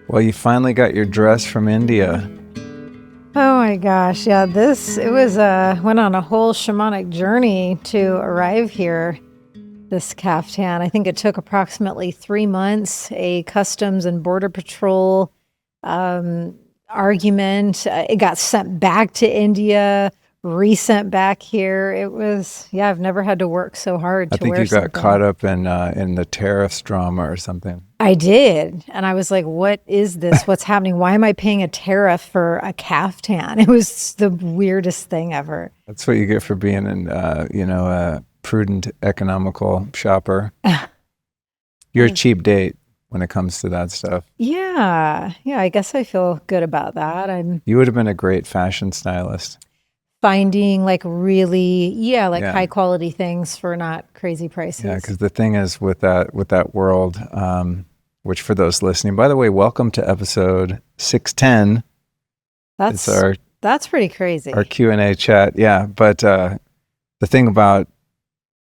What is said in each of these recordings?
Well, you finally got your dress from India. Oh my gosh, yeah, went on a whole shamanic journey to arrive here, this caftan. I think it took approximately 3 months, a customs and border patrol argument. It got sent back to India, resent back here. I've never had to work so hard I to think wear you got something. caught up in the tariffs drama or something. I did. And I was like, what is this? What's happening? Why am I paying a tariff for a caftan? It was the weirdest thing ever. That's what you get for being a prudent, economical shopper. You're a cheap date when it comes to that stuff. Yeah. Yeah. I guess I feel good about that. You would have been a great fashion stylist. Finding like really, Yeah. high quality things for not crazy prices. Yeah, because the thing is with that world, which for those listening, by the way, welcome to episode 610. That's pretty crazy. Our Q&A chat. Yeah, but the thing about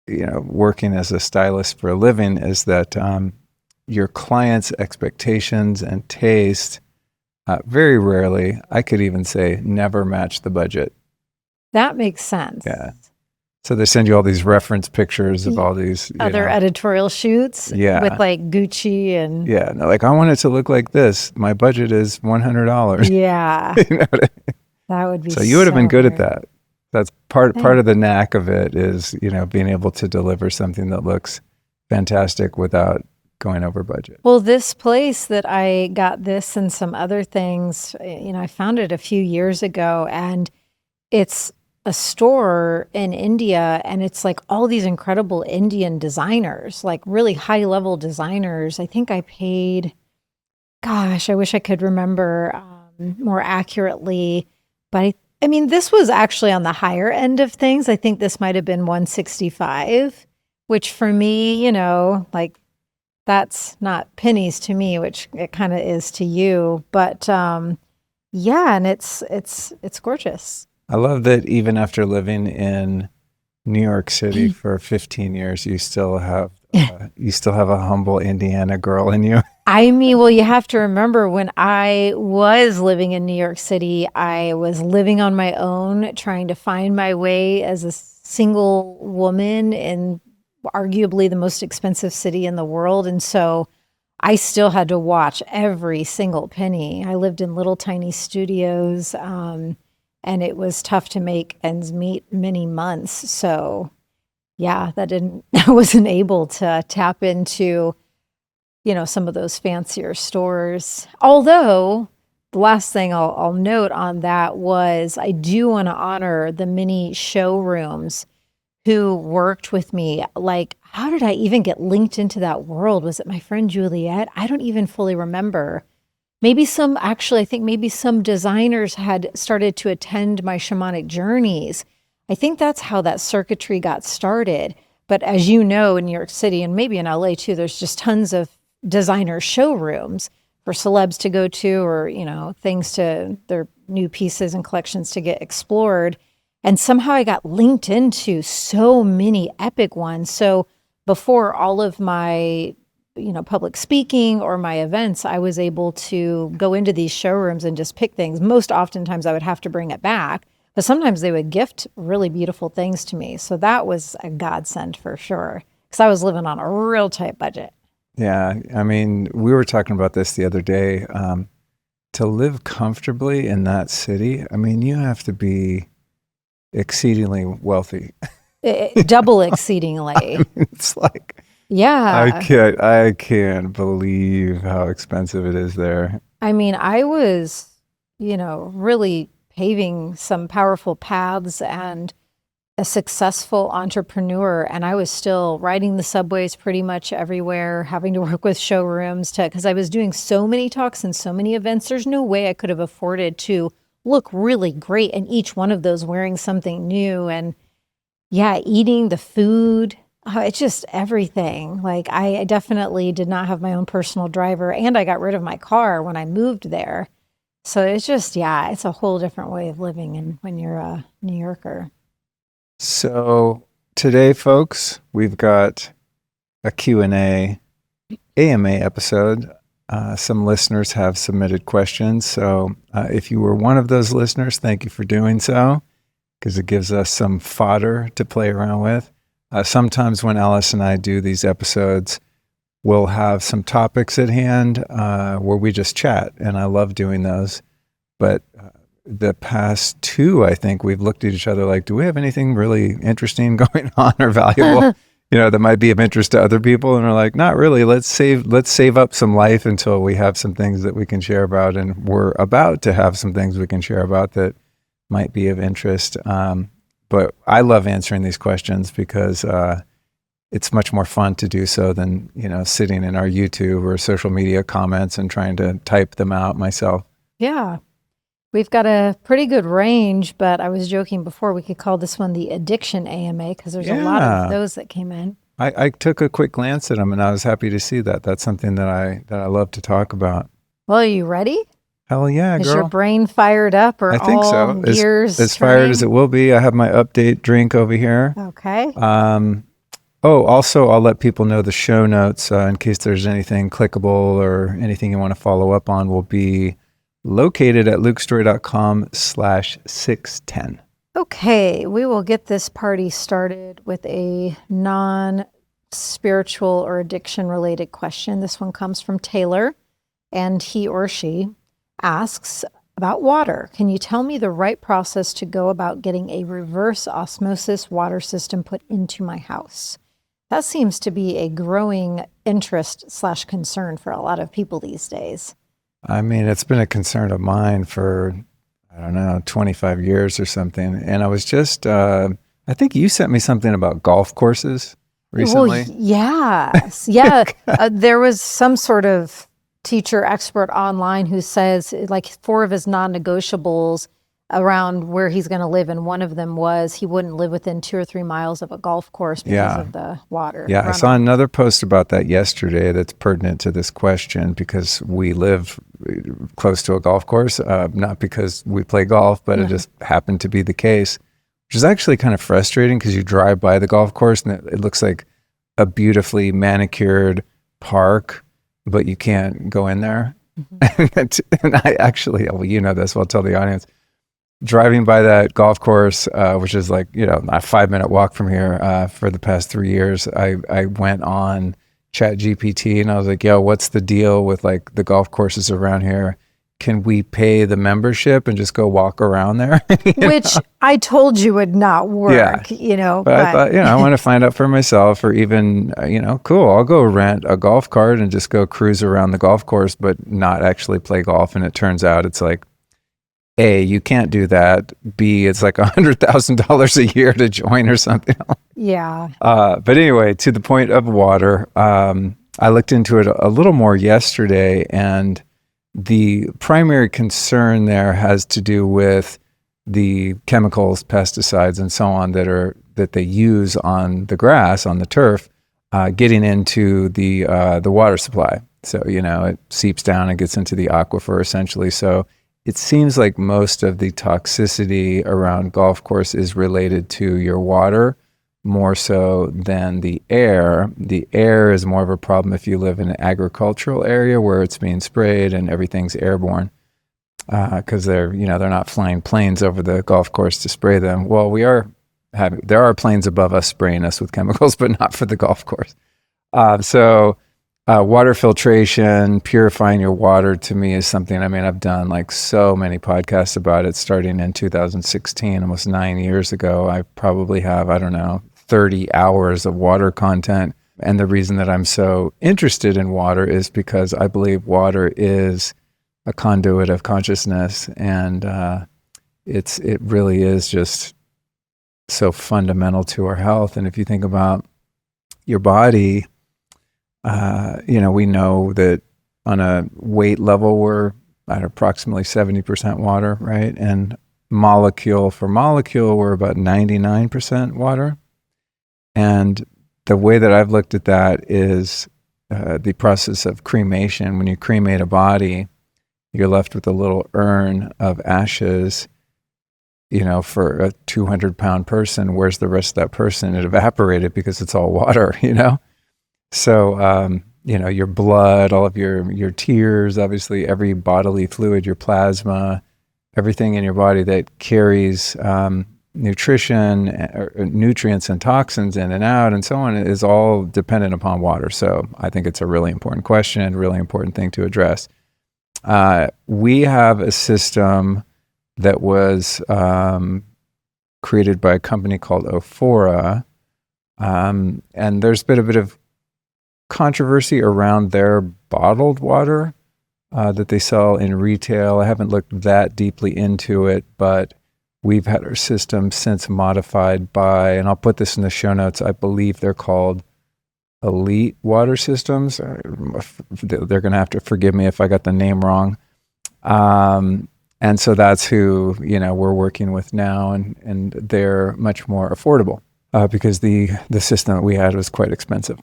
working as a stylist for a living is that your clients' expectations and taste very rarely, I could even say, never match the budget. That makes sense. Yeah. So they send you all these reference pictures of all these other editorial shoots with like Gucci and I want it to look like this. My budget is $100. Yeah. You know what I mean? That would be so you would have been good weird. at that. That's part of the knack of it is, being able to deliver something that looks fantastic without going over budget. Well, this place that I got this and some other things, I found it a few years ago, and it's a store in India, and it's like all these incredible Indian designers, like really high level designers. I think I paid, gosh, I wish I could remember more accurately, but I mean, this was actually on the higher end of things. I think this might have been 165, which for me, like that's not pennies to me, which it kind of is to you. But yeah, and it's gorgeous. I love that even after living in New York City for 15 years, you still have a humble Indiana girl in you. I mean, well, you have to remember when I was living in New York City, I was living on my own, trying to find my way as a single woman in arguably the most expensive city in the world. And so I still had to watch every single penny. I lived in little tiny studios, and it was tough to make ends meet many months. So yeah, I wasn't able to tap into, some of those fancier stores. Although the last thing I'll note on that was I do want to honor the many showrooms who worked with me. Like, how did I even get linked into that world? Was it my friend Juliet? I don't even fully remember. I think maybe some designers had started to attend my shamanic journeys. I think that's how that circuitry got started. But as you know, in New York City and maybe in LA too, there's just tons of designer showrooms for celebs to go to, or, things to their new pieces and collections to get explored. And somehow I got linked into so many epic ones. So before all of my public speaking or my events, I was able to go into these showrooms and just pick things. Most oftentimes I would have to bring it back, but sometimes they would gift really beautiful things to me. So that was a godsend for sure, because I was living on a real tight budget. Yeah. I mean, we were talking about this the other day. To live comfortably in that city, I mean, you have to be exceedingly wealthy. Double exceedingly. I mean, it's like, yeah. I can't believe how expensive it is there. I mean, I was, really paving some powerful paths and a successful entrepreneur, and I was still riding the subways pretty much everywhere, having to work with showrooms because I was doing so many talks and so many events. There's no way I could have afforded to look really great in each one of those wearing something new. And yeah, eating the food, it's just everything. Like I definitely did not have my own personal driver, and I got rid of my car when I moved there. So it's just, it's a whole different way of living when you're a New Yorker. So today, folks, we've got a Q&A AMA episode. Some listeners have submitted questions. So if you were one of those listeners, thank you for doing so, because it gives us some fodder to play around with. Sometimes when Alice and I do these episodes, we'll have some topics at hand where we just chat, and I love doing those. But the past two, I think we've looked at each other like, do we have anything really interesting going on or valuable, that might be of interest to other people? And we're like, not really. Let's save up some life until we have some things that we can share about. And we're about to have some things we can share about that might be of interest. But I love answering these questions because it's much more fun to do so than, sitting in our YouTube or social media comments and trying to type them out myself. Yeah. We've got a pretty good range, but I was joking before we could call this one the Addiction AMA because there's a lot of those that came in. I took a quick glance at them and I was happy to see that. That's something that I love to talk about. Well, are you ready? Hell yeah, girl. Is your brain fired up or I think so. Gears as fired as it will be. I have my update drink over here. Okay. Also, I'll let people know the show notes in case there's anything clickable or anything you want to follow up on will be located at lukestory.com/610. Okay, we will get this party started with a non-spiritual or addiction-related question. This one comes from Taylor, and he or she asks about water. Can you tell me the right process to go about getting a reverse osmosis water system put into my house? That seems to be a growing interest/concern for a lot of people these days. I mean, it's been a concern of mine for, 25 years or something. And I was just, I think you sent me something about golf courses recently. Well, yes. Yeah. There was some sort of teacher expert online who says like 4 of his non-negotiables around where he's going to live. And one of them was he wouldn't live within 2 or 3 miles of a golf course because of the water. Yeah, runoff. I saw another post about that yesterday that's pertinent to this question because we live close to a golf course, not because we play golf, but it just happened to be the case, which is actually kind of frustrating because you drive by the golf course and it looks like a beautifully manicured park, but you can't go in there. Mm-hmm. And I actually, well, you know this, I'll tell the audience. Driving by that golf course, which is like, a 5-minute walk from here for the past 3 years, I went on ChatGPT and I was like, yo, what's the deal with like the golf courses around here? Can we pay the membership and just go walk around there? Which I told you would not work, But I thought, I want to find out for myself or even, cool, I'll go rent a golf cart and just go cruise around the golf course, but not actually play golf. And it turns out it's like, A, you can't do that. B, it's like $100,000 a year to join or something. Yeah. But anyway, to the point of water, I looked into it a little more yesterday, and the primary concern there has to do with the chemicals, pesticides, and so on that they use on the grass, on the turf, getting into the water supply. So it seeps down and gets into the aquifer essentially. So it seems like most of the toxicity around golf course is related to your water more so than the air. The air is more of a problem if you live in an agricultural area where it's being sprayed and everything's airborne because they're not flying planes over the golf course to spray them. Well, there are planes above us spraying us with chemicals, but not for the golf course. Water filtration, purifying your water to me is something, I've done like so many podcasts about it starting in 2016, almost 9 years ago. I probably have, 30 hours of water content. And the reason that I'm so interested in water is because I believe water is a conduit of consciousness. And it really is just so fundamental to our health. And if you think about your body, we know that on a weight level, we're at approximately 70% water, right? And molecule for molecule, we're about 99% water. And the way that I've looked at that is the process of cremation. When you cremate a body, you're left with a little urn of ashes, for a 200-pound person. Where's the rest of that person? It evaporated because it's all water, So your blood, all of your tears, obviously every bodily fluid, your plasma, everything in your body that carries nutrition, or nutrients and toxins in and out and so on is all dependent upon water. So I think it's a really important question, really important thing to address. We have a system that was created by a company called Ophora, and there's been a bit of controversy around their bottled water that they sell in retail. I haven't looked that deeply into it, but we've had our system since modified by, and I'll put this in the show notes, I believe they're called Elite Water Systems. They're going to have to forgive me if I got the name wrong. And so that's who, we're working with now, and they're much more affordable because the system that we had was quite expensive.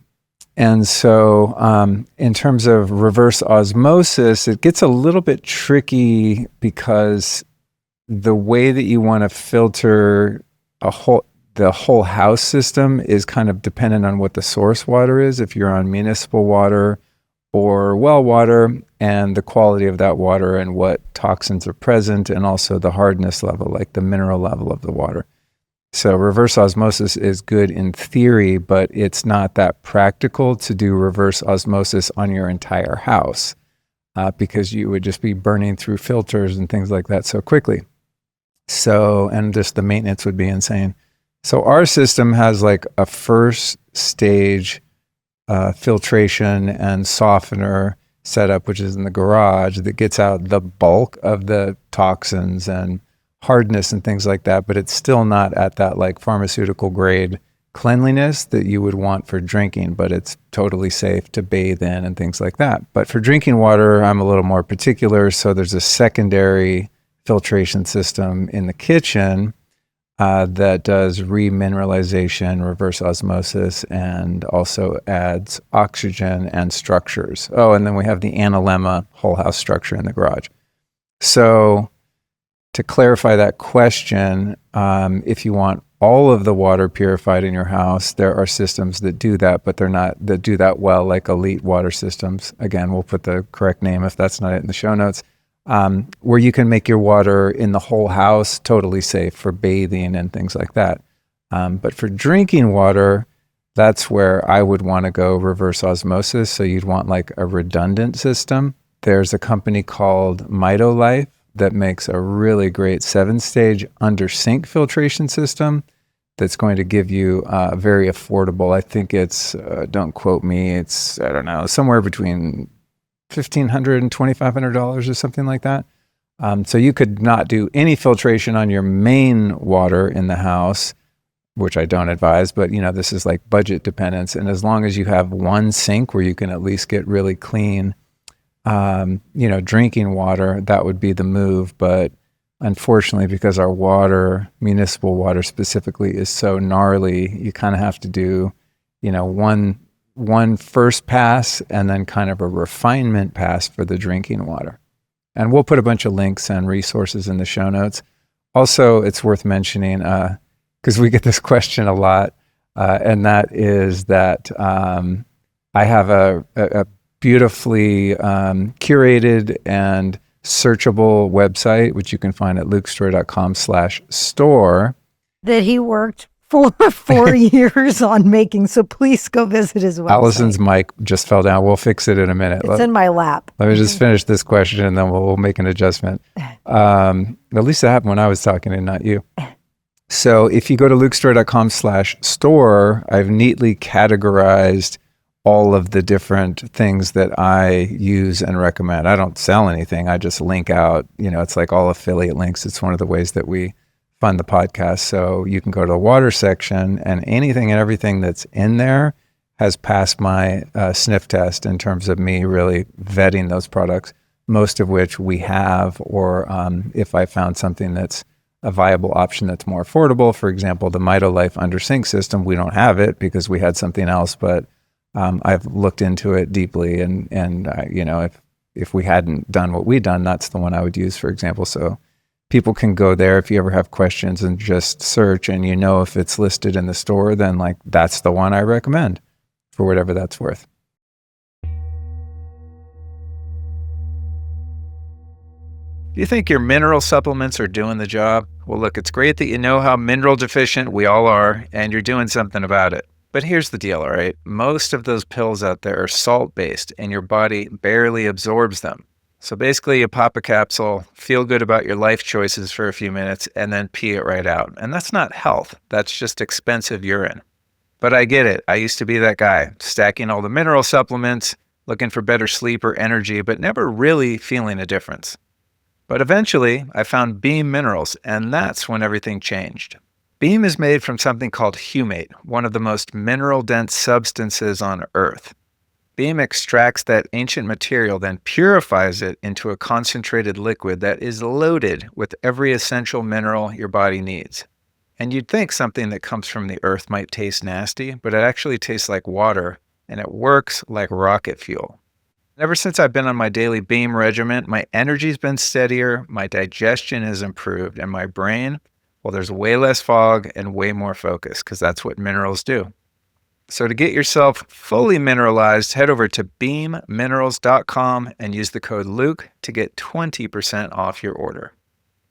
And so in terms of reverse osmosis, it gets a little bit tricky because the way that you want to filter the whole house system is kind of dependent on what the source water is. If you're on municipal water or well water, and the quality of that water and what toxins are present, and also the hardness level, like the mineral level of the water. So reverse osmosis is good in theory, but it's not that practical to do reverse osmosis on your entire house because you would just be burning through filters and things like that so quickly. So, and just the maintenance would be insane. So our system has like a first stage filtration and softener setup, which is in the garage, that gets out the bulk of the toxins and hardness and things like that, but it's still not at that like pharmaceutical grade cleanliness that you would want for drinking, but it's totally safe to bathe in and things like that. But for drinking water, I'm a little more particular. So there's a secondary filtration system in the kitchen that does remineralization, reverse osmosis, and also adds oxygen and structures. Oh, and then we have the analemma whole house structure in the garage. So to clarify that question, if you want all of the water purified in your house, there are systems that do that, but they're not that do that well, like Elite Water Systems. Again, we'll put the correct name if that's not it in the show notes. Where you can make your water in the whole house totally safe for bathing and things like that. But for drinking water, that's where I would want to go reverse osmosis. So you'd want like a redundant system. There's a company called MitoLife that makes a really great 7-stage under sink filtration system that's going to give you very affordable. I think it's, don't quote me, it's, I don't know, somewhere between $1,500 and $2,500 or something like that. So you could not do any filtration on your main water in the house, which I don't advise, but this is like budget dependence. And as long as you have one sink where you can at least get really clean, drinking water, that would be the move. But unfortunately, because our water, municipal water specifically, is so gnarly, you kind of have to do, one first pass and then kind of a refinement pass for the drinking water. And we'll put a bunch of links and resources in the show notes. Also, it's worth mentioning, because we get this question a lot, and that is that I have a beautifully curated and searchable website, which you can find at lukestorey.com/store. That he worked for 4 years on making, so please go visit his website. Allison's mic just fell down. We'll fix it in a minute. It's in my lap. Let me just finish this question and then we'll make an adjustment. At least that happened when I was talking and not you. So if you go to lukestorey.com/store, I've neatly categorized all of the different things that I use and recommend. I don't sell anything. I just link out, it's like all affiliate links. It's one of the ways that we fund the podcast. So you can go to the water section, and anything and everything that's in there has passed my sniff test in terms of me really vetting those products, most of which we have, or if I found something that's a viable option that's more affordable. For example, the MitoLife under sink system, we don't have it because we had something else, but I've looked into it deeply, and if we hadn't done what we'd done, that's the one I would use, for example. So people can go there if you ever have questions and just search, and if it's listed in the store, then like that's the one I recommend for whatever that's worth. Do you think your mineral supplements are doing the job? Well, look, it's great that you know how mineral deficient we all are, and you're doing something about it. But here's the deal, all right? Most of those pills out there are salt-based, and your body barely absorbs them. So basically, you pop a capsule, feel good about your life choices for a few minutes, and then pee it right out. And that's not health. That's just expensive urine. But I get it. I used to be that guy, stacking all the mineral supplements, looking for better sleep or energy, but never really feeling a difference. But eventually, I found Beam Minerals, and that's when everything changed. Beam is made from something called humate, one of the most mineral-dense substances on Earth. Beam extracts that ancient material, then purifies it into a concentrated liquid that is loaded with every essential mineral your body needs. And you'd think something that comes from the earth might taste nasty, but it actually tastes like water, and it works like rocket fuel. Ever since I've been on my daily Beam regimen, my energy's been steadier, my digestion has improved, and my brain, well, there's way less fog and way more focus, because that's what minerals do. So to get yourself fully mineralized, head over to beamminerals.com and use the code Luke to get 20% off your order.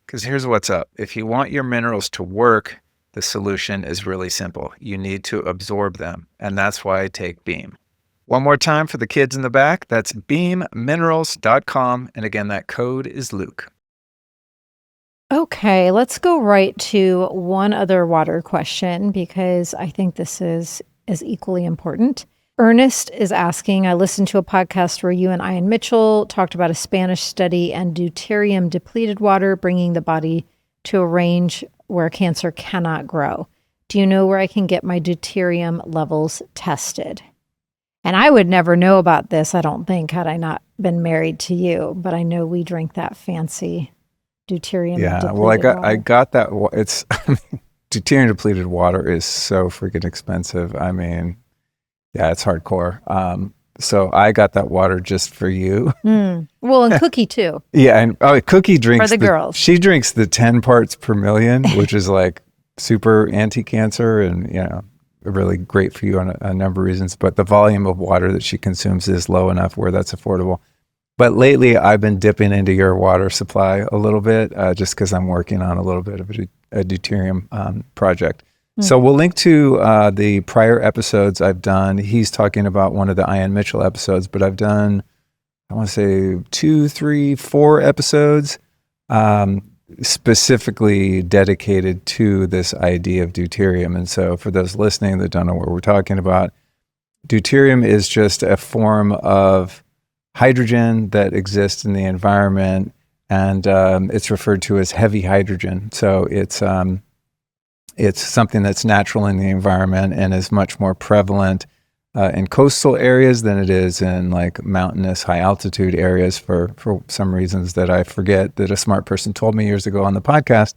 Because here's what's up. If you want your minerals to work, the solution is really simple. You need to absorb them, and that's why I take Beam. One more time for the kids in the back, that's beamminerals.com, and again, that code is Luke. Okay, let's go right to one other water question because I think this is equally important. Ernest is asking, I listened to a podcast where you and Ian Mitchell talked about a Spanish study and deuterium-depleted water bringing the body to a range where cancer cannot grow. Do you know where I can get my deuterium levels tested? And I would never know about this, I don't think, had I not been married to you. But I know we drink that fancy deuterium-depleted water. I got that. It's deuterium-depleted water is so freaking expensive. I mean, yeah, it's hardcore. So I got that water just for you. Well, and Cookie too. Yeah, and Cookie drinks for the girls. She drinks the 10 parts per million, which is like super anti-cancer and really great for you on a number of reasons. But the volume of water that she consumes is low enough where that's affordable. But lately, I've been dipping into your water supply a little bit, just because I'm working on a little bit of a deuterium project. So we'll link to the prior episodes I've done. He's talking about one of the Ian Mitchell episodes, but I've done, I want to say 2, 3, 4 episodes specifically dedicated to this idea of deuterium. And so for those listening that don't know what we're talking about, deuterium is just a form of hydrogen that exists in the environment, and it's referred to as heavy hydrogen. So it's something that's natural in the environment and is much more prevalent in coastal areas than it is in like mountainous, high altitude areas for some reasons that I forget that a smart person told me years ago on the podcast.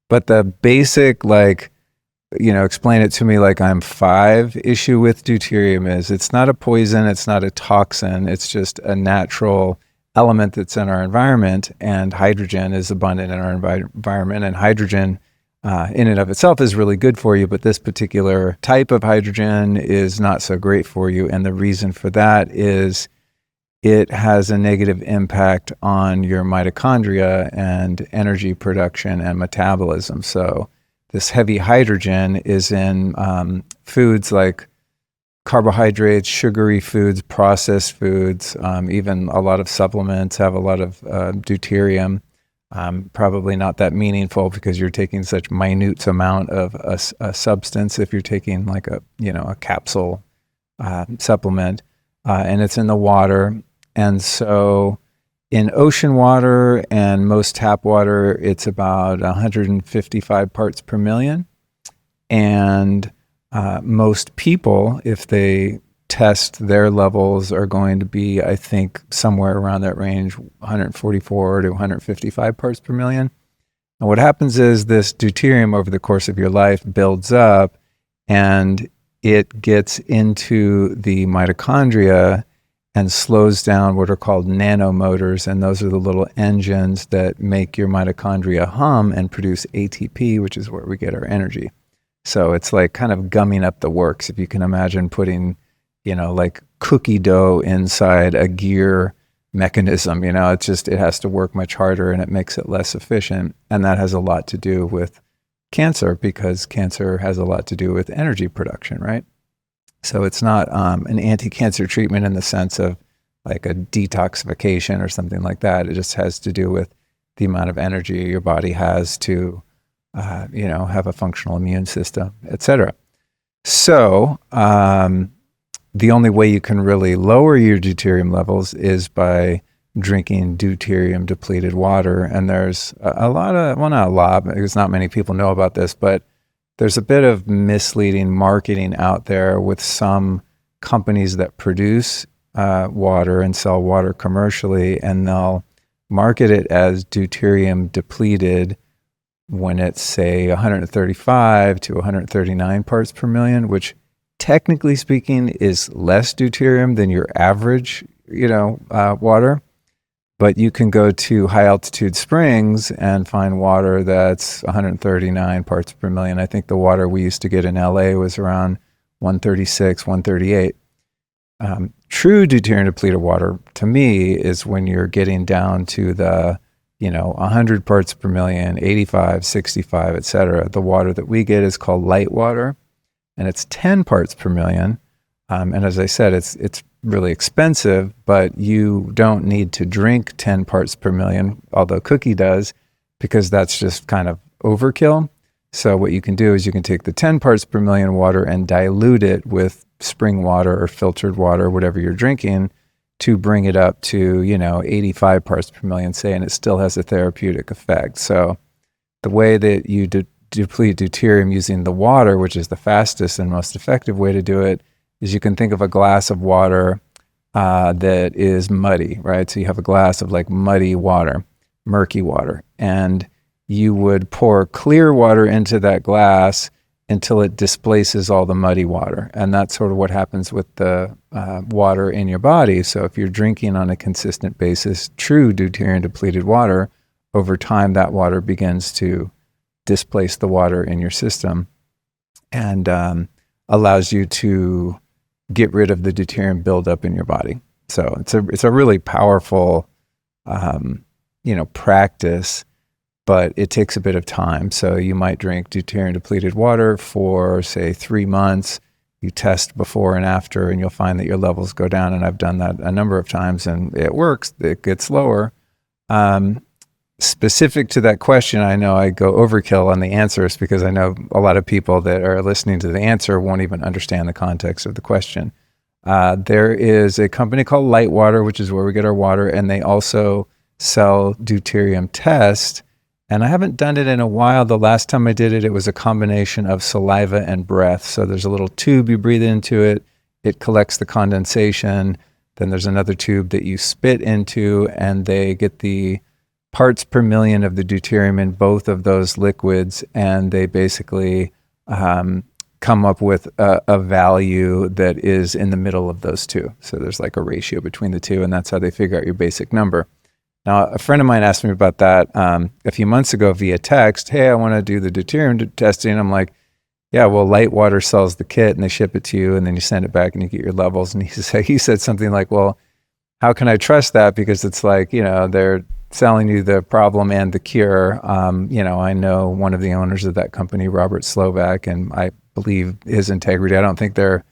But the basic, explain it to me like I'm 5 issue with deuterium is it's not a poison, it's not a toxin, it's just a natural element that's in our environment, and hydrogen is abundant in our environment, and hydrogen in and of itself is really good for you, but this particular type of hydrogen is not so great for you. And the reason for that is it has a negative impact on your mitochondria and energy production and metabolism. So this heavy hydrogen is in foods like carbohydrates, sugary foods, processed foods, even a lot of supplements have a lot of deuterium. Probably not that meaningful because you're taking such minute amount of a substance if you're taking like a capsule supplement, and it's in the water. And so in ocean water and most tap water, it's about 155 parts per million. And most people, if they test their levels, are going to be, I think, somewhere around that range, 144 to 155 parts per million. And what happens is this deuterium over the course of your life builds up and it gets into the mitochondria and slows down what are called nanomotors. And those are the little engines that make your mitochondria hum and produce ATP, which is where we get our energy. So it's like kind of gumming up the works. If you can imagine putting like cookie dough inside a gear mechanism. It has to work much harder and it makes it less efficient. And that has a lot to do with cancer, because cancer has a lot to do with energy production, right? So it's not an anti-cancer treatment in the sense of like a detoxification or something like that. It just has to do with the amount of energy your body has to, have a functional immune system, et cetera. So the only way you can really lower your deuterium levels is by drinking deuterium-depleted water. And there's a lot of, well, not a lot, because not many people know about this, but there's a bit of misleading marketing out there with some companies that produce water and sell water commercially, and they'll market it as deuterium-depleted when it's, say, 135 to 139 parts per million, which technically speaking is less deuterium than your average, water. But you can go to high altitude springs and find water that's 139 parts per million. I think the water we used to get in LA was around 136, 138. True deuterium depleted water to me is when you're getting down to the, 100 parts per million, 85, 65, et cetera. The water that we get is called light water, and it's 10 parts per million. And as I said, it's really expensive, but you don't need to drink 10 parts per million, although Cookie does, because that's just kind of overkill. So what you can do is you can take the 10 parts per million water and dilute it with spring water or filtered water, whatever you're drinking, to bring it up to, 85 parts per million, say, and it still has a therapeutic effect. So the way that you deplete deuterium using the water, which is the fastest and most effective way to do it, is you can think of a glass of water that is muddy, right? So you have a glass of like muddy water, murky water, and you would pour clear water into that glass until it displaces all the muddy water. And that's sort of what happens with the water in your body. So if you're drinking on a consistent basis true deuterium depleted water, over time that water begins to displace the water in your system and allows you to get rid of the deuterium buildup in your body. So it's a really powerful, practice, but it takes a bit of time. So you might drink deuterium depleted water for, say, 3 months. You test before and after, and you'll find that your levels go down. And I've done that a number of times, and it works. It gets lower. Specific to that question, I know I go overkill on the answers because I know a lot of people that are listening to the answer won't even understand the context of the question. There is a company called Lightwater, which is where we get our water, and they also sell deuterium test. And I haven't done it in a while. The last time I did it, it was a combination of saliva and breath. So there's a little tube you breathe into it. It collects the condensation. Then there's another tube that you spit into, and they get the parts per million of the deuterium in both of those liquids, and they basically come up with a value that is in the middle of those two. So there's like a ratio between the two, and that's how they figure out your basic number. Now, a friend of mine asked me about that a few months ago via text. Hey, I want to do the deuterium testing. I'm like, yeah, well, Lightwater sells the kit and they ship it to you, and then you send it back and you get your levels. And he said something like, well, how can I trust that? Because it's like, they're selling you the problem and the cure. I know one of the owners of that company, Robert Slovak, and I believe his integrity. I don't think they're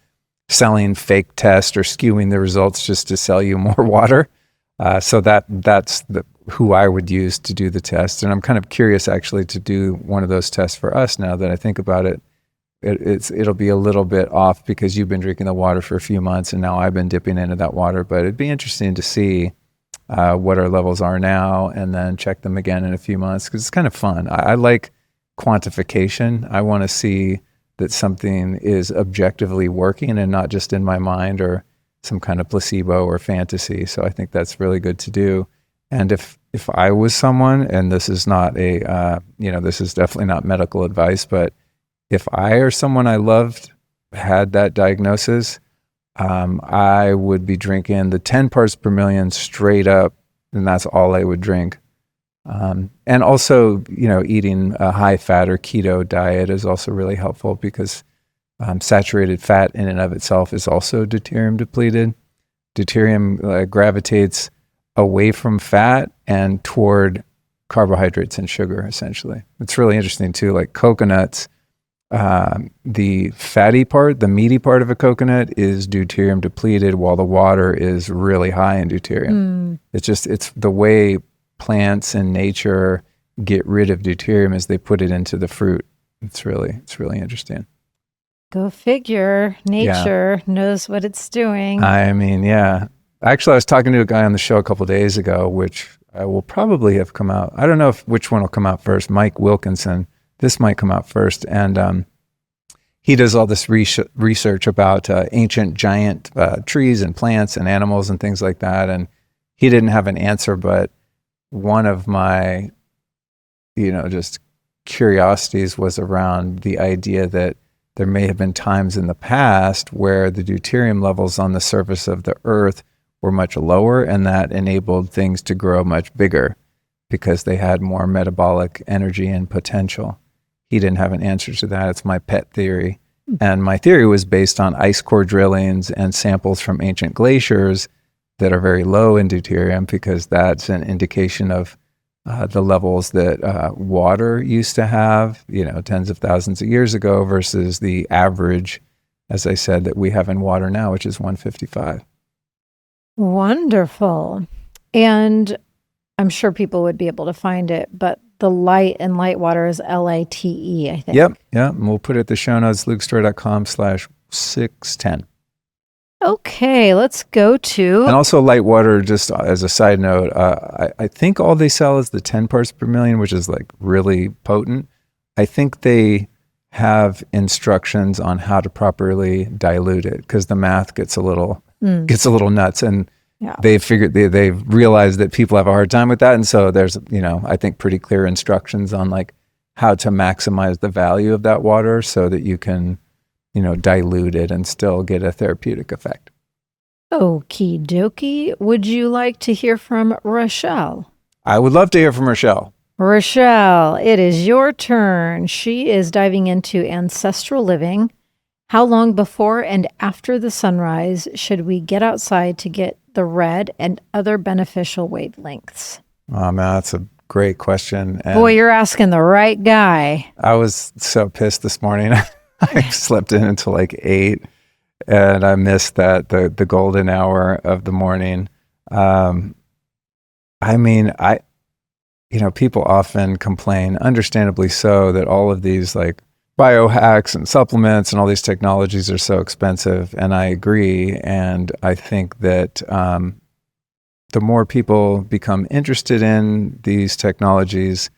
selling fake tests or skewing the results just to sell you more water. So that's who I would use to do the test. And I'm kind of curious actually to do one of those tests for us now that I think about it. It'll be a little bit off because you've been drinking the water for a few months and now I've been dipping into that water, but it'd be interesting to see what our levels are now and then check them again in a few months because it's kind of fun. I like quantification. I want to see that something is objectively working and not just in my mind or some kind of placebo or fantasy. So I think that's really good to do. And if I was someone, and this is not this is definitely not medical advice, but if I or someone I loved had that diagnosis, I would be drinking the 10 parts per million straight up, and that's all I would drink. And also, eating a high fat or keto diet is also really helpful because saturated fat in and of itself is also deuterium depleted. Deuterium gravitates away from fat and toward carbohydrates and sugar, essentially. It's really interesting too, like coconuts, the fatty part, the meaty part of a coconut is deuterium depleted, while the water is really high in deuterium. It's the way plants and nature get rid of deuterium as they put it into the fruit. It's really interesting. Go figure. Nature knows what it's doing. I mean, yeah. Actually, I was talking to a guy on the show a couple of days ago, which will probably have come out. I don't know which one will come out first. Mike Wilkinson. This might come out first. And he does all this research about ancient giant trees and plants and animals and things like that. And he didn't have an answer, but one of my, just curiosities was around the idea that there may have been times in the past where the deuterium levels on the surface of the earth were much lower, and that enabled things to grow much bigger because they had more metabolic energy and potential. He didn't have an answer to that. It's my pet theory. And my theory was based on ice core drillings and samples from ancient glaciers that are very low in deuterium, because that's an indication of the levels that water used to have, tens of thousands of years ago versus the average, as I said, that we have in water now, which is 155. Wonderful. And I'm sure people would be able to find it, but the light in light water is LITE, I think. Yep. And we'll put it at the show notes, lukestorey.com/610. Okay, let's go to... And also light water, just as a side note, I think all they sell is the 10 parts per million, which is like really potent. I think they have instructions on how to properly dilute it, because the math gets a little nuts. And they've realized that people have a hard time with that. And so there's, I think pretty clear instructions on like how to maximize the value of that water so that you can dilute it and still get a therapeutic effect. Okie dokie. Would you like to hear from Rochelle? I would love to hear from Rochelle. Rochelle, it is your turn. She is diving into ancestral living. How long before and after the sunrise should we get outside to get the red and other beneficial wavelengths? Oh, man, that's a great question. And boy, you're asking the right guy. I was so pissed this morning. I slept in until like 8, and I missed the golden hour of the morning. People often complain, understandably so, that all of these like biohacks and supplements and all these technologies are so expensive. And I agree. And I think that the more people become interested in these technologies,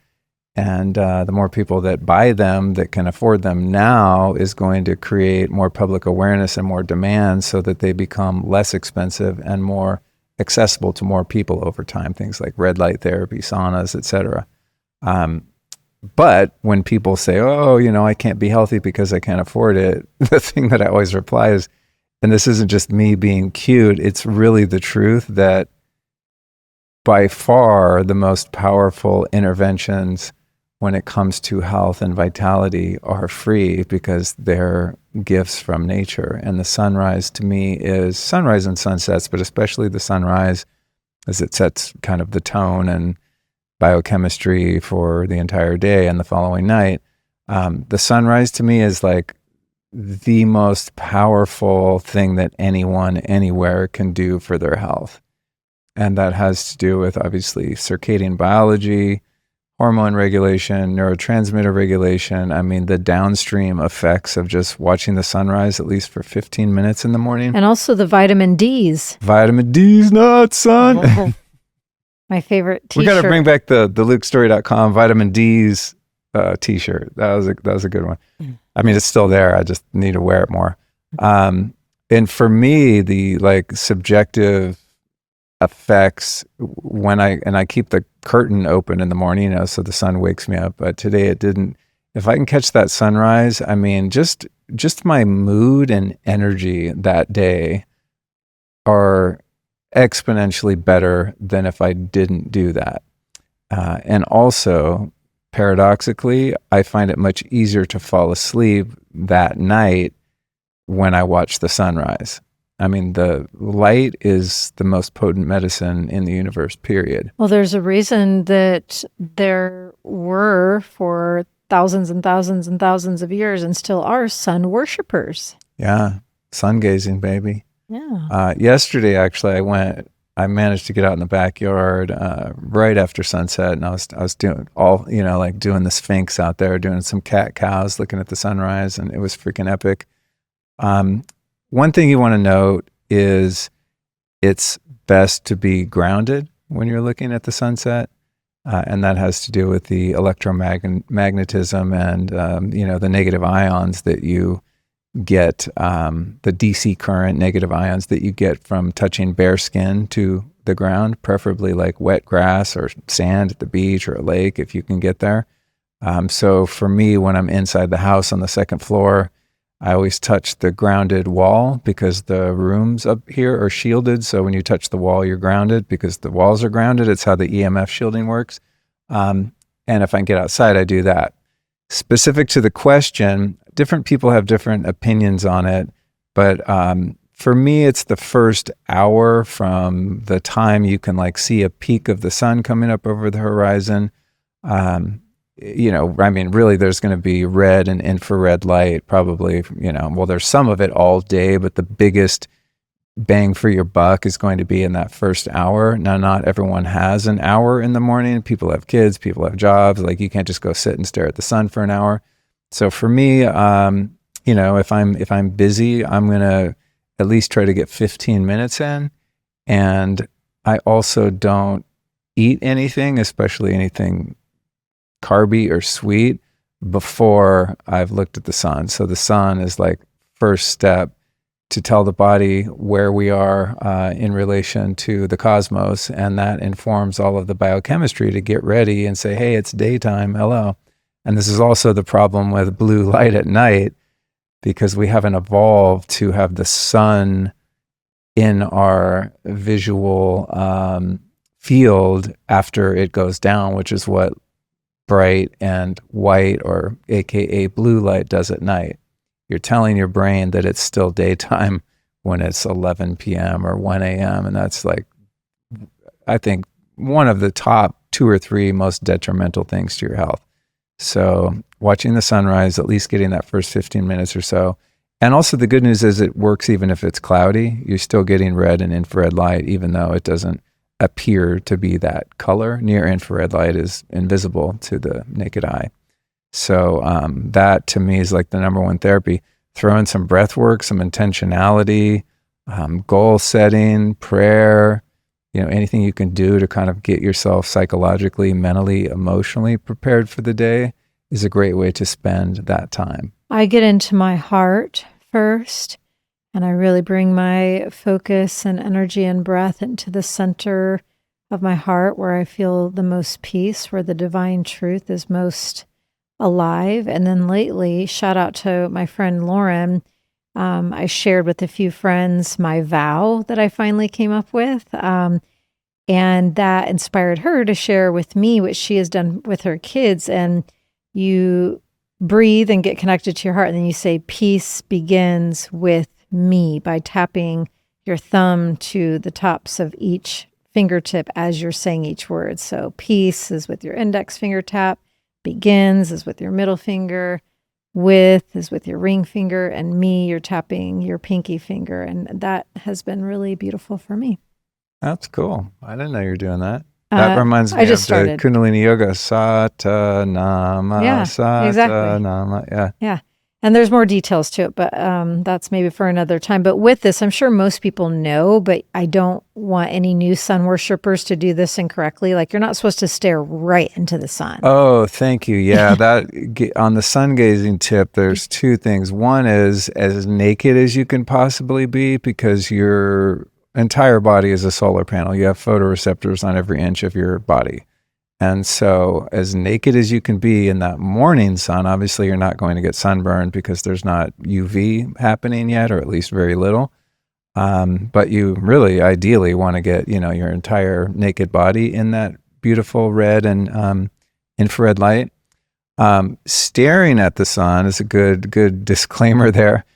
and the more people that buy them, that can afford them now, is going to create more public awareness and more demand so that they become less expensive and more accessible to more people over time. Things like red light therapy, saunas, etc. But when people say, I can't be healthy because I can't afford it, the thing that I always reply is, and this isn't just me being cute, it's really the truth, that by far the most powerful interventions when it comes to health and vitality are free, because they're gifts from nature. And the sunrise, to me, is sunrise and sunsets, but especially the sunrise, as it sets kind of the tone and biochemistry for the entire day and the following night. The sunrise to me is like the most powerful thing that anyone anywhere can do for their health. And that has to do with obviously circadian biology, hormone regulation, neurotransmitter regulation. I mean, the downstream effects of just watching the sunrise, at least for 15 minutes in the morning. And also the vitamin D's. Vitamin D's nuts, son. My favorite t-shirt. We got to bring back the lukestorey.com vitamin D's t-shirt. That was a good one. I mean, it's still there. I just need to wear it more. And for me, the like subjective effects when I keep the curtain open in the morning, so the sun wakes me up. But today it didn't. If I can catch that sunrise, I mean, just my mood and energy that day are exponentially better than if I didn't do that. And also, paradoxically, I find it much easier to fall asleep that night when I watch the sunrise. I mean, the light is the most potent medicine in the universe, period. Well, there's a reason that there were for thousands and thousands and thousands of years and still are sun worshipers. Yeah. Sun gazing, baby. Yeah. Yesterday, actually, I managed to get out in the backyard right after sunset, and I was doing all, like doing the Sphinx out there, doing some cat cows, looking at the sunrise, and it was freaking epic. One thing you want to note is it's best to be grounded when you're looking at the sunset, and that has to do with the electromagnetism and the negative ions that you get, the DC current negative ions that you get from touching bare skin to the ground, preferably like wet grass or sand at the beach or a lake if you can get there. So for me, when I'm inside the house on the second floor, I always touch the grounded wall because the rooms up here are shielded. So when you touch the wall, you're grounded because the walls are grounded. It's how the EMF shielding works. And if I can get outside, I do that. Specific to the question, different people have different opinions on it. But for me, it's the first hour from the time you can like see a peak of the sun coming up over the horizon. Really, there's going to be red and infrared light probably, there's some of it all day, but the biggest bang for your buck is going to be in that first hour. Now, not everyone has an hour in the morning. People have kids, people have jobs. Like you can't just go sit and stare at the sun for an hour. So for me, if I'm busy, I'm going to at least try to get 15 minutes in. And I also don't eat anything, especially anything carby or sweet, before I've looked at the sun. So the sun is like first step to tell the body where we are in relation to the cosmos. And that informs all of the biochemistry to get ready and say, hey, it's daytime, hello. And this is also the problem with blue light at night, because we haven't evolved to have the sun in our visual field after it goes down, which is what bright and white, or AKA blue light, does at night. You're telling your brain that it's still daytime when it's 11 p.m. or 1 a.m. And that's like, I think, one of the top 2 or 3 most detrimental things to your health. So watching the sunrise, at least getting that first 15 minutes or so. And also the good news is it works even if it's cloudy. You're still getting red and infrared light, even though it doesn't appear to be that color. Near infrared light is invisible to the naked eye. So that to me is like the number one therapy. Throw in some breath work, some intentionality, goal setting, prayer, anything you can do to kind of get yourself psychologically, mentally, emotionally prepared for the day is a great way to spend that time. I get into my heart first, and I really bring my focus and energy and breath into the center of my heart, where I feel the most peace, where the divine truth is most alive. And then lately, shout out to my friend Lauren, I shared with a few friends my vow that I finally came up with. And that inspired her to share with me what she has done with her kids. And you breathe and get connected to your heart. And then you say, peace begins with me, by tapping your thumb to the tops of each fingertip as you're saying each word. So peace is with your index finger tap, begins is with your middle finger, with is with your ring finger, and me, you're tapping your pinky finger. And that has been really beautiful for me. That's cool. I didn't know you were doing that. That reminds me of the started. Kundalini Yoga. Sata Nama, Yeah, Sata exactly. Nama. Yeah. Yeah. And there's more details to it, but that's maybe for another time. But with this, I'm sure most people know, but I don't want any new sun worshipers to do this incorrectly. Like, you're not supposed to stare right into the sun. Oh, thank you. Yeah, that on the sun gazing tip, there's 2 things. One is as naked as you can possibly be, because your entire body is a solar panel. You have photoreceptors on every inch of your body. And so as naked as you can be in that morning sun, obviously you're not going to get sunburned because there's not UV happening yet, or at least very little. But you really ideally want to get, your entire naked body in that beautiful red and infrared light. Staring at the sun is a good disclaimer there.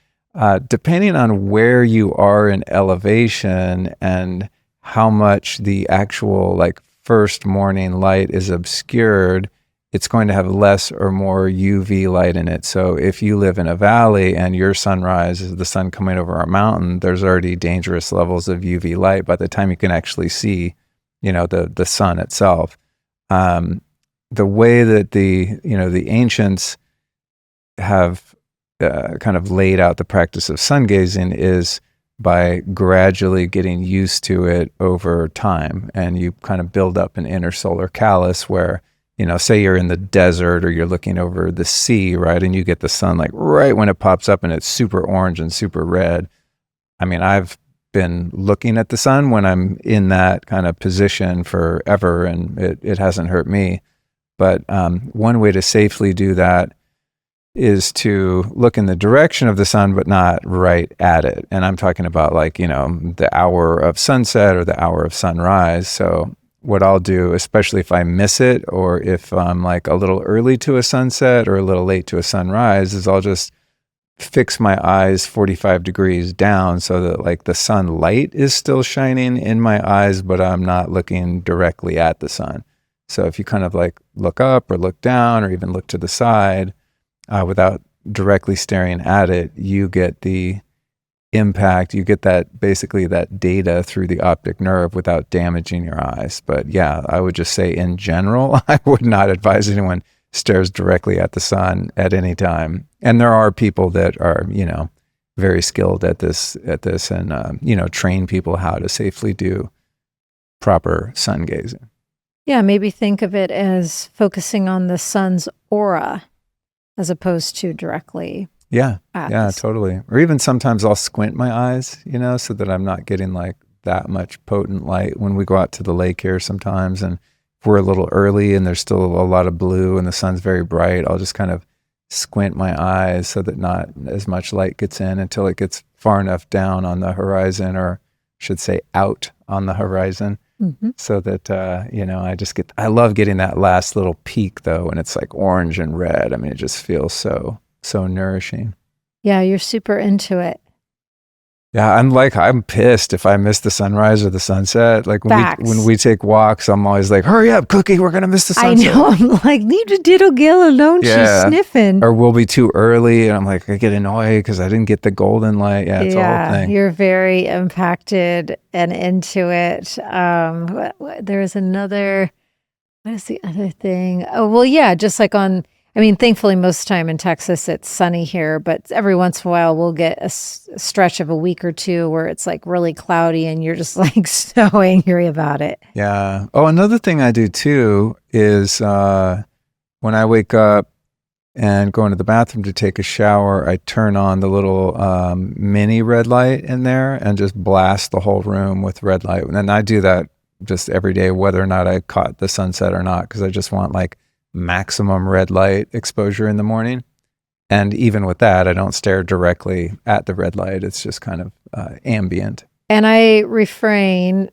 Depending on where you are in elevation and how much the actual like first morning light is obscured, it's going to have less or more UV light in it. So if you live in a valley and your sunrise is the sun coming over a mountain, there's already dangerous levels of UV light by the time you can actually see, the sun itself. The way that the ancients have kind of laid out the practice of sun gazing is by gradually getting used to it over time. And you kind of build up an inner solar callus where, say you're in the desert or you're looking over the sea, right? And you get the sun like right when it pops up and it's super orange and super red. I mean, I've been looking at the sun when I'm in that kind of position forever, and it hasn't hurt me. But one way to safely do that is to look in the direction of the sun, but not right at it. And I'm talking about like, the hour of sunset or the hour of sunrise. So what I'll do, especially if I miss it, or if I'm like a little early to a sunset or a little late to a sunrise, is I'll just fix my eyes 45 degrees down so that like the sunlight is still shining in my eyes, but I'm not looking directly at the sun. So if you kind of like look up or look down or even look to the side, without directly staring at it, you get the impact, you get that basically that data through the optic nerve without damaging your eyes. But yeah, I would just say in general, I would not advise anyone stares directly at the sun at any time. And there are people that are, very skilled at this and, train people how to safely do proper sun gazing. Yeah, maybe think of it as focusing on the sun's aura as opposed to directly. Yeah, totally. Or even sometimes I'll squint my eyes, so that I'm not getting like that much potent light when we go out to the lake here sometimes. And if we're a little early and there's still a lot of blue and the sun's very bright, I'll just kind of squint my eyes so that not as much light gets in until it gets far enough down on the horizon, or I should say out on the horizon. Mm-hmm. So that, I love getting that last little peak though, when it's like orange and red. I mean, it just feels so nourishing. Yeah, you're super into it. Yeah, I'm pissed if I miss the sunrise or the sunset. Like when we take walks, I'm always like, hurry up, Cookie, we're going to miss the sunset. I know, I'm like, leave the diddle gill alone, she's sniffing. Or we'll be too early, and I'm like, I get annoyed because I didn't get the golden light. Yeah, it's a whole thing. You're very impacted and into it. There's another, what is the other thing? Oh, well, yeah, just like thankfully most of the time in Texas, it's sunny here, but every once in a while we'll get a stretch of a week or two where it's like really cloudy and you're just like so angry about it. Yeah. Oh, another thing I do too is when I wake up and go into the bathroom to take a shower, I turn on the little mini red light in there and just blast the whole room with red light. And I do that just every day, whether or not I caught the sunset or not, because I just want like maximum red light exposure in the morning. And even with that, I don't stare directly at the red light. It's just kind of ambient. And I retract.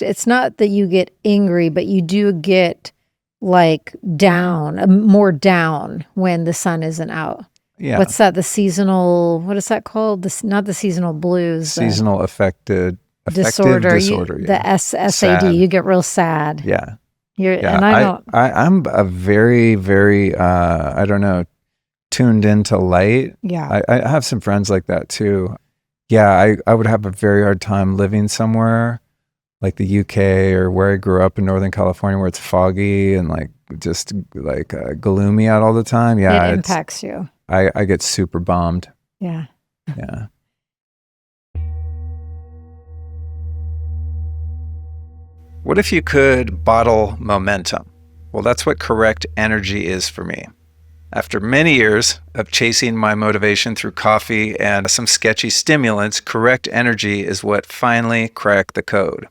It's not that you get angry, but you do get like more down when the sun isn't out. Yeah. What's that? The seasonal, what is that called? Not the seasonal blues. Seasonal affective disorder. The SAD. You get real sad. Yeah. And I'm a very, very, tuned into light. Yeah. I have some friends like that too. Yeah, I would have a very hard time living somewhere like the UK or where I grew up in Northern California where it's foggy and like just like gloomy out all the time. Yeah. It impacts you. I get super bummed. Yeah. Yeah. What if you could bottle momentum? Well, that's what correct energy is for me. After many years of chasing my motivation through coffee and some sketchy stimulants, correct energy is what finally cracked the code.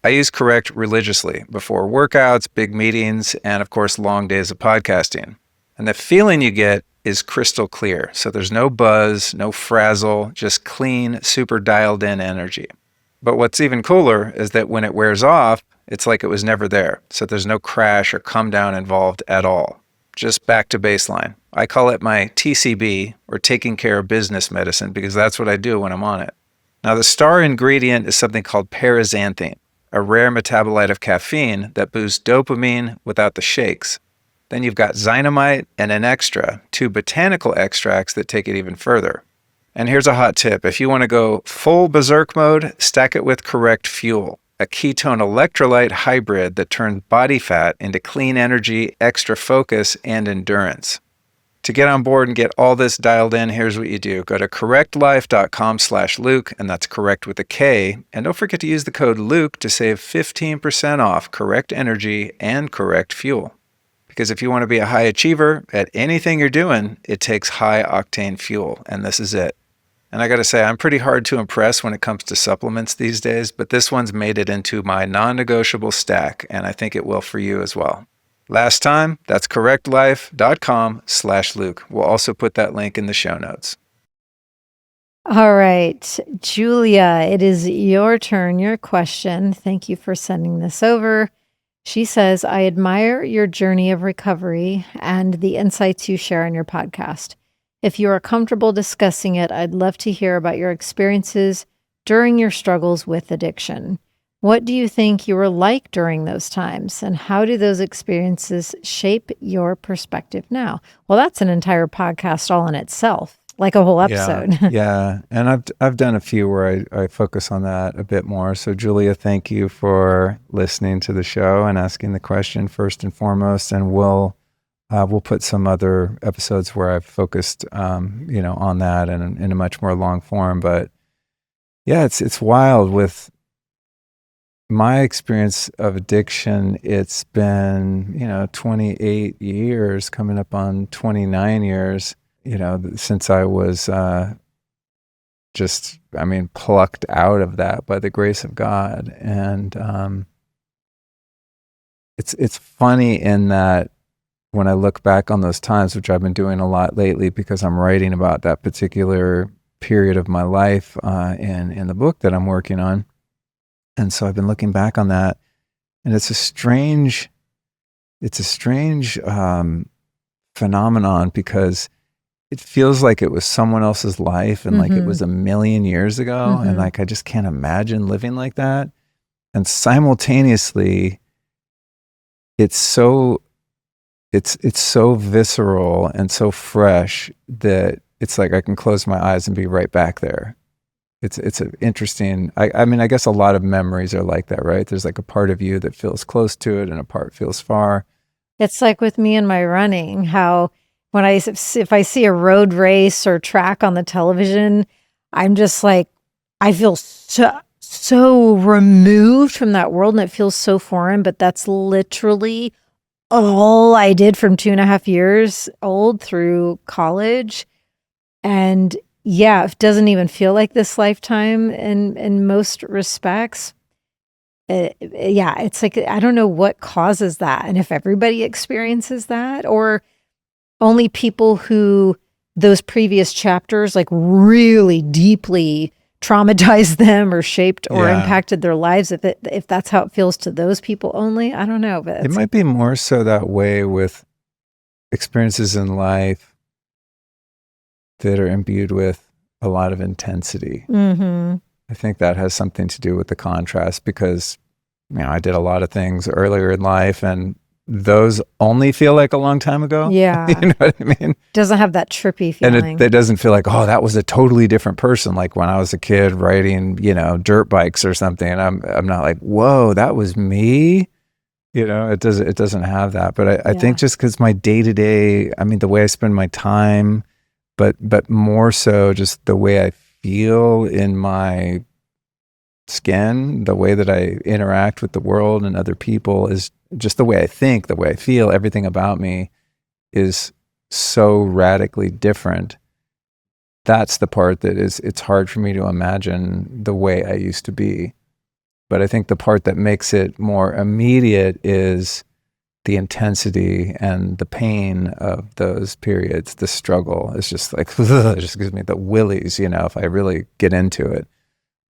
I use correct religiously before workouts, big meetings, and of course, long days of podcasting. And the feeling you get is crystal clear. So there's no buzz, no frazzle, just clean, super dialed in energy. But what's even cooler is that when it wears off, it's like it was never there. So there's no crash or come down involved at all. just back to baseline. I call it my TCB, or taking care of business medicine, because that's what I do when I'm on it. Now, the star ingredient is something called paraxanthine, a rare metabolite of caffeine that boosts dopamine without the shakes. Then you've got Zynomite and an extra, 2 botanical extracts that take it even further. And here's a hot tip. If you want to go full berserk mode, stack it with Correct Fuel, a ketone electrolyte hybrid that turns body fat into clean energy, extra focus, and endurance. To get on board and get all this dialed in, here's what you do. Go to correctlife.com/Luke, and that's correct with a K. And don't forget to use the code Luke to save 15% off Correct Energy and Correct Fuel. Because if you want to be a high achiever at anything you're doing, it takes high octane fuel, and this is it. And I got to say, I'm pretty hard to impress when it comes to supplements these days, but this one's made it into my non-negotiable stack, and I think it will for you as well. Last time, that's correctlife.com/Luke. We'll also put that link in the show notes. All right, Julia, it is your turn, your question. Thank you for sending this over. She says, I admire your journey of recovery and the insights you share on your podcast. If you are comfortable discussing it, I'd love to hear about your experiences during your struggles with addiction. What do you think you were like during those times, and how do those experiences shape your perspective now? Well, that's an entire podcast all in itself, like a whole episode. Yeah. And I've done a few where I focus on that a bit more. So Julia, thank you for listening to the show and asking the question first and foremost. And we'll put some other episodes where I've focused, on that and in a much more long form. But yeah, it's wild with my experience of addiction. It's been, 28 years, coming up on 29 years, since I was plucked out of that by the grace of God. And it's funny in that when I look back on those times, which I've been doing a lot lately because I'm writing about that particular period of my life in the book that I'm working on. And so I've been looking back on that, and it's a strange phenomenon, because it feels like it was someone else's life and like it was a million years ago. And like, I just can't imagine living like that. And simultaneously, it's so visceral and so fresh that it's like I can close my eyes and be right back there. It's an interesting, I guess a lot of memories are like that, right? There's like a part of you that feels close to it and a part feels far. It's like with me and my running, how if I see a road race or track on the television, I'm just like, I feel so removed from that world, and it feels so foreign, but that's literally all I did from 2.5 years old through college. And yeah, it doesn't even feel like this lifetime in most respects. It's like, I don't know what causes that, and if everybody experiences that, or only people who those previous chapters like really deeply traumatized them or shaped or impacted their lives. If that's how it feels to those people only, I don't know. But it might be more so that way with experiences in life that are imbued with a lot of intensity. I think that has something to do with the contrast, because I did a lot of things earlier in life, and those only feel like a long time ago. Yeah. You know what I mean? Doesn't have that trippy feeling. And it doesn't feel like, oh, that was a totally different person. Like when I was a kid riding, dirt bikes or something, and I'm not like, whoa, that was me. It doesn't have that. But I think just because my day-to-day, the way I spend my time, but more so just the way I feel in my skin, the way that I interact with the world and other people, is just the way I think, the way I feel, everything about me is so radically different. That's the part that it's hard for me to imagine the way I used to be. But I think the part that makes it more immediate is the intensity and the pain of those periods. The struggle is just like, it just gives me the willies, if I really get into it.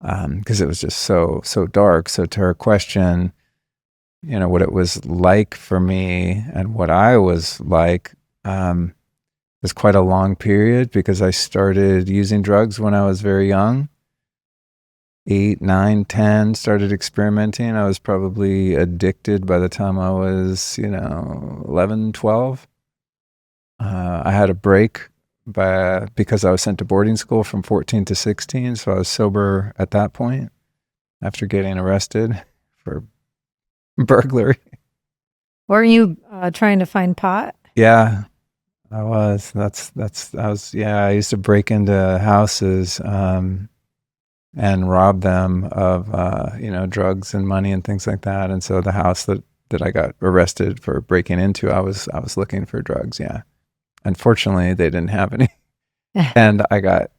Because it was just so dark. So to her question, what it was like for me and what I was like, was quite a long period because I started using drugs when I was very young. 8, 9, 10, started experimenting. I was probably addicted by the time I was, 11, 12. I had a break because I was sent to boarding school from 14 to 16. So I was sober at that point after getting arrested for burglary. Were you trying to find pot? Yeah, I was. I used to break into houses, and rob them of, drugs and money and things like that. And so the house that I got arrested for breaking into, I was looking for drugs. Yeah. Unfortunately, they didn't have any. And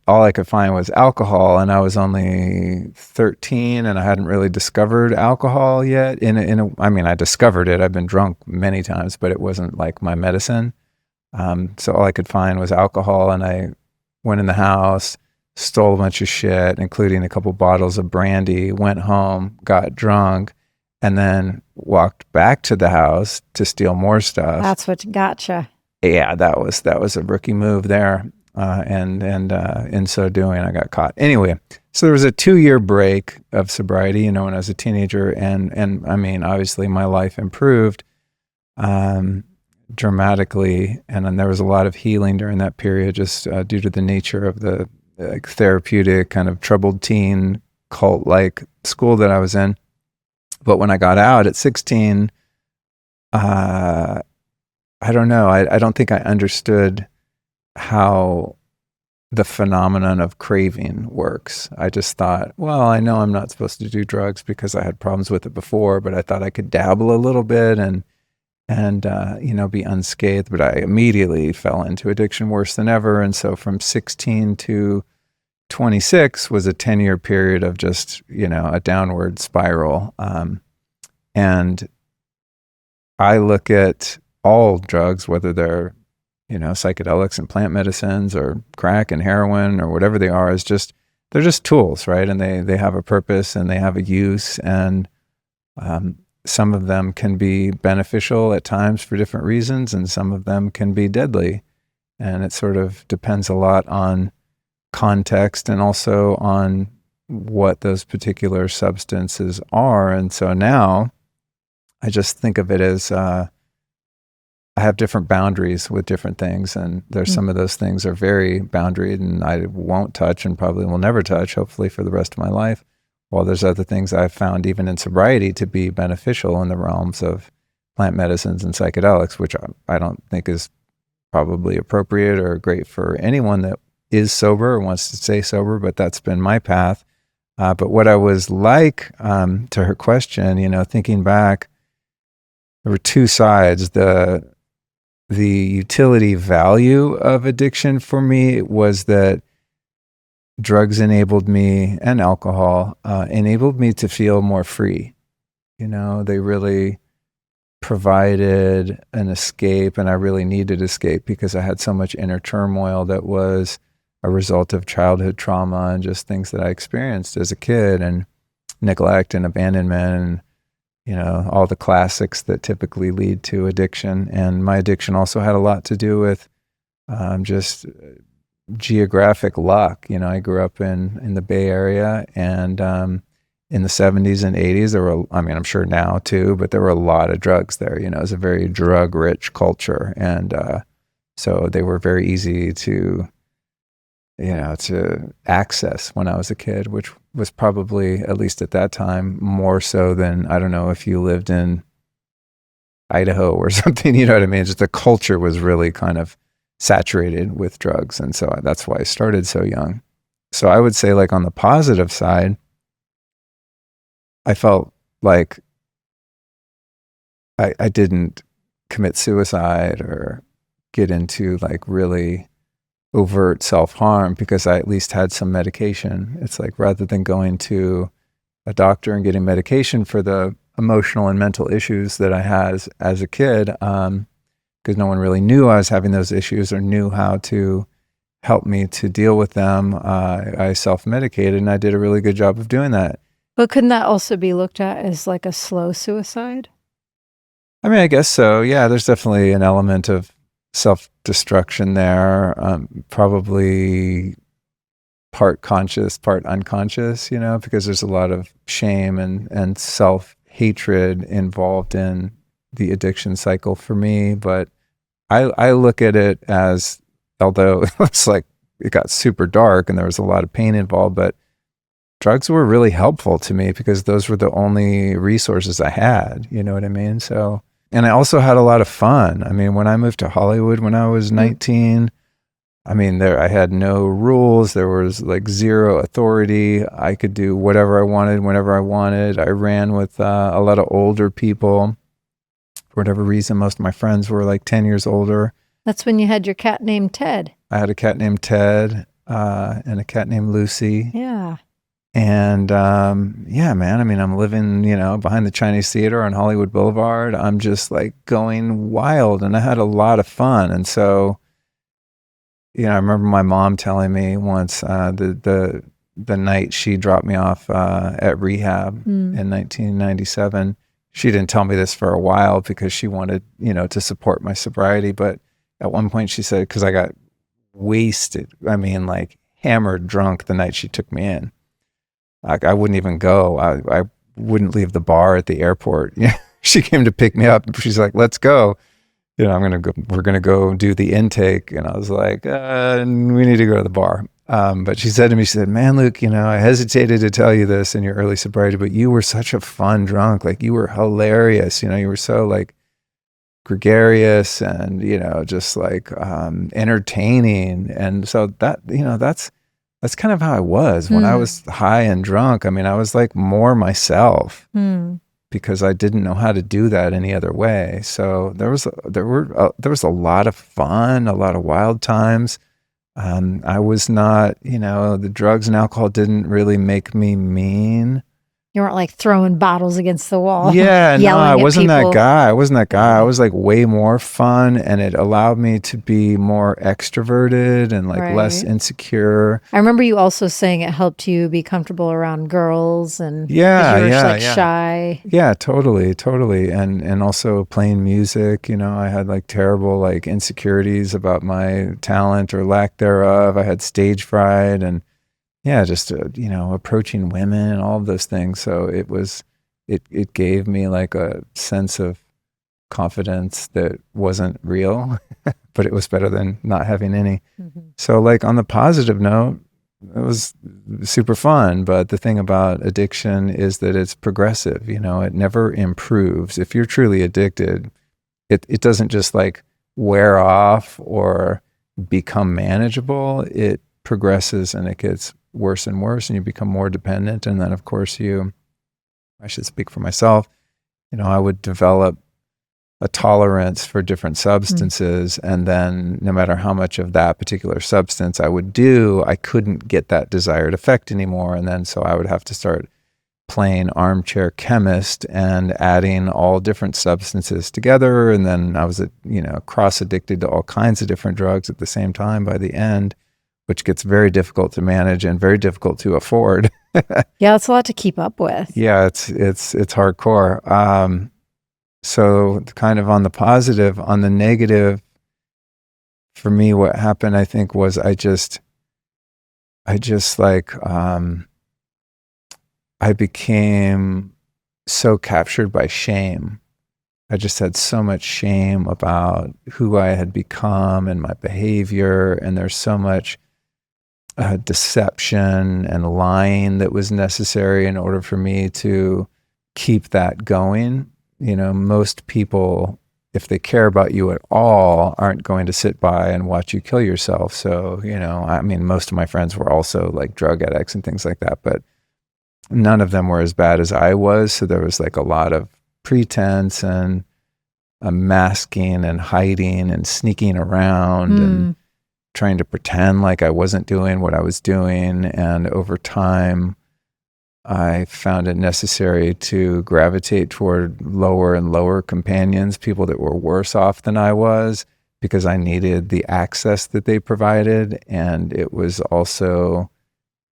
all I could find was alcohol, and I was only 13 and I hadn't really discovered alcohol yet. I mean, I discovered it. I've been drunk many times, but it wasn't like my medicine. So all I could find was alcohol, and I went in the house, stole a bunch of shit, including a couple bottles of brandy, went home, got drunk, and then walked back to the house to steal more stuff. That's what gotcha. Yeah, that was a rookie move there. And in so doing, I got caught. Anyway, so there was a 2-year break of sobriety, when I was a teenager. And I mean, obviously my life improved dramatically. And then there was a lot of healing during that period, just due to the nature of the therapeutic kind of troubled teen cult-like school that I was in. But when I got out at 16, I don't know. I don't think I understood how the phenomenon of craving works. I just thought, well, I know I'm not supposed to do drugs because I had problems with it before, but I thought I could dabble a little bit and be unscathed. But I immediately fell into addiction worse than ever. And so from 16 to 26 was a 10-year period of just, a downward spiral. And I look at all drugs, whether they're, psychedelics and plant medicines or crack and heroin or whatever they are, they're just tools, right? And they have a purpose and they have a use. And some of them can be beneficial at times for different reasons, and some of them can be deadly. And it sort of depends a lot on context and also on what those particular substances are. And so now I just think of it as I have different boundaries with different things, and there's some of those things are very boundaried and I won't touch and probably will never touch, hopefully for the rest of my life. While there's other things I've found even in sobriety to be beneficial in the realms of plant medicines and psychedelics, which I don't think is probably appropriate or great for anyone that is sober or wants to stay sober, but that's been my path. But what I was like, to her question, thinking back, there were two sides. The utility value of addiction for me was that drugs enabled me, and alcohol enabled me to feel more free. They really provided an escape, and I really needed escape because I had so much inner turmoil that was a result of childhood trauma and just things that I experienced as a kid, and neglect and abandonment, and all the classics that typically lead to addiction. And my addiction also had a lot to do with just geographic luck. I grew up in the Bay Area, and in the 70s and 80s, there were, I'm sure now too, but there were a lot of drugs there. It was a very drug-rich culture. And so they were very easy to access when I was a kid, which was probably, at least at that time, more so than, I don't know, if you lived in Idaho or something, you know what I mean? Just the culture was really kind of saturated with drugs. And so that's why I started so young. So I would say, like, on the positive side, I felt like I didn't commit suicide or get into like really overt self-harm because I at least had some medication. It's like, rather than going to a doctor and getting medication for the emotional and mental issues that I had as a kid, because no one really knew I was having those issues or knew how to help me to deal with them, I self-medicated, and I did a really good job of doing that. But couldn't that also be looked at as like a slow suicide? I mean, I guess so. Yeah, there's definitely an element of self-destruction there. Probably part conscious, part unconscious, because there's a lot of shame and self-hatred involved in the addiction cycle for me. But I look at it as, although it's like it got super dark and there was a lot of pain involved, but drugs were really helpful to me because those were the only resources I had. You know what I mean? So, and I also had a lot of fun. I mean, when I moved to Hollywood when I was 19, I mean, I had no rules. There was like zero authority. I could do whatever I wanted, whenever I wanted. I ran with a lot of older people. For whatever reason, most of my friends were like 10 years older. That's when you had your cat named Ted. I had a cat named Ted and a cat named Lucy. Yeah. And yeah, man, I mean, I'm living, behind the Chinese Theater on Hollywood Boulevard. I'm just like going wild, and I had a lot of fun. And so, I remember my mom telling me once the night she dropped me off at rehab in 1997. She didn't tell me this for a while because she wanted, to support my sobriety. But at one point she said, because I got wasted, I mean, like hammered drunk the night she took me in. Like I wouldn't even go. I wouldn't leave the bar at the airport. She came to pick me up. She's like, "Let's go." We're gonna go do the intake. And I was like, we need to go to the bar. But she said to me, she said, "Man, Luke, I hesitated to tell you this in your early sobriety, but you were such a fun drunk. Like you were hilarious. You were so like gregarious and, just like entertaining." And so that, that's kind of how I was when I was high and drunk. I mean, I was like more myself because I didn't know how to do that any other way. So there was a lot of fun, a lot of wild times. I was not, the drugs and alcohol didn't really make me mean. You weren't like throwing bottles against the wall. Yeah, no, I wasn't people. that guy. I wasn't that guy. I was like way more fun, and it allowed me to be more extroverted and like less insecure. I remember you also saying it helped you be comfortable around girls and shy. Yeah, totally. And also playing music, I had like terrible like insecurities about my talent or lack thereof. I had stage fright and just, approaching women and all of those things. So it gave me like a sense of confidence that wasn't real, but it was better than not having any. So like on the positive note, it was super fun. But the thing about addiction is that it's progressive, it never improves. If you're truly addicted, it doesn't just like wear off or become manageable. It progresses and it gets worse and worse, and you become more dependent. And then of course I should speak for myself, I would develop a tolerance for different substances. And then no matter how much of that particular substance I would do, I couldn't get that desired effect anymore. And then so I would have to start playing armchair chemist and adding all different substances together. And then I was, cross addicted to all kinds of different drugs at the same time by the end, which gets very difficult to manage and very difficult to afford. Yeah, it's a lot to keep up with. Yeah, it's hardcore. So kind of on the positive, on the negative, for me, what happened, I think, was I became so captured by shame. I just had so much shame about who I had become and my behavior, and there's so much deception and lying that was necessary in order for me to keep that going. Most people, if they care about you at all, aren't going to sit by and watch you kill yourself. So, I mean, most of my friends were also like drug addicts and things like that, but none of them were as bad as I was. So there was like a lot of pretense and masking and hiding and sneaking around and trying to pretend like I wasn't doing what I was doing. And over time, I found it necessary to gravitate toward lower and lower companions, people that were worse off than I was, because I needed the access that they provided. And it was also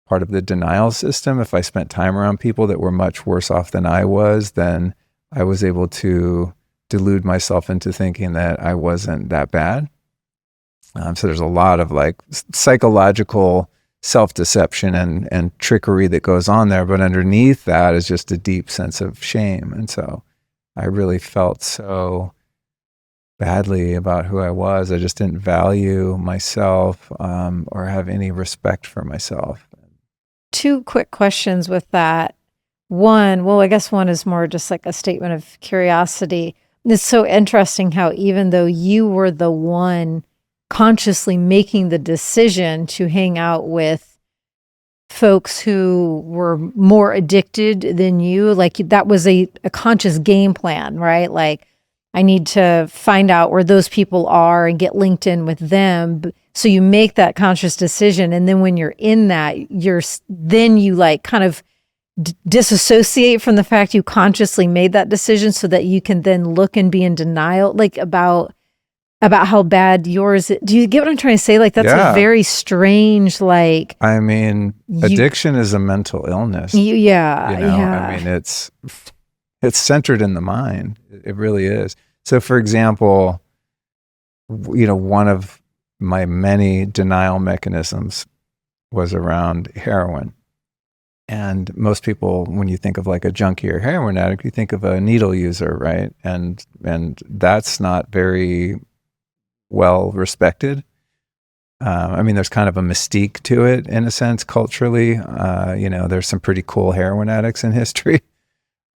part of the denial system. If I spent time around people that were much worse off than I was, then I was able to delude myself into thinking that I wasn't that bad. So there's a lot of like psychological self-deception and trickery that goes on there. But underneath that is just a deep sense of shame. And so I really felt so badly about who I was. I just didn't value myself or have any respect for myself. Two quick questions with that. One, well, I guess one is more just like a statement of curiosity. It's so interesting how even though you were the one consciously making the decision to hang out with folks who were more addicted than you, like that was a conscious game plan, right? Like, I need to find out where those people are and get linked in with them. So you make that conscious decision. And then when you're in that, then you like kind of disassociate from the fact you consciously made that decision so that you can then look and be in denial, like about how bad yours is. Do you get what I'm trying to say? Like, that's a very strange, like, I mean, addiction is a mental illness. Yeah. I mean, it's centered in the mind. It really is. So for example, one of my many denial mechanisms was around heroin. And most people, when you think of like a junkie or heroin addict, you think of a needle user, right? And that's not very well respected. I mean, there's kind of a mystique to it in a sense, culturally. There's some pretty cool heroin addicts in history.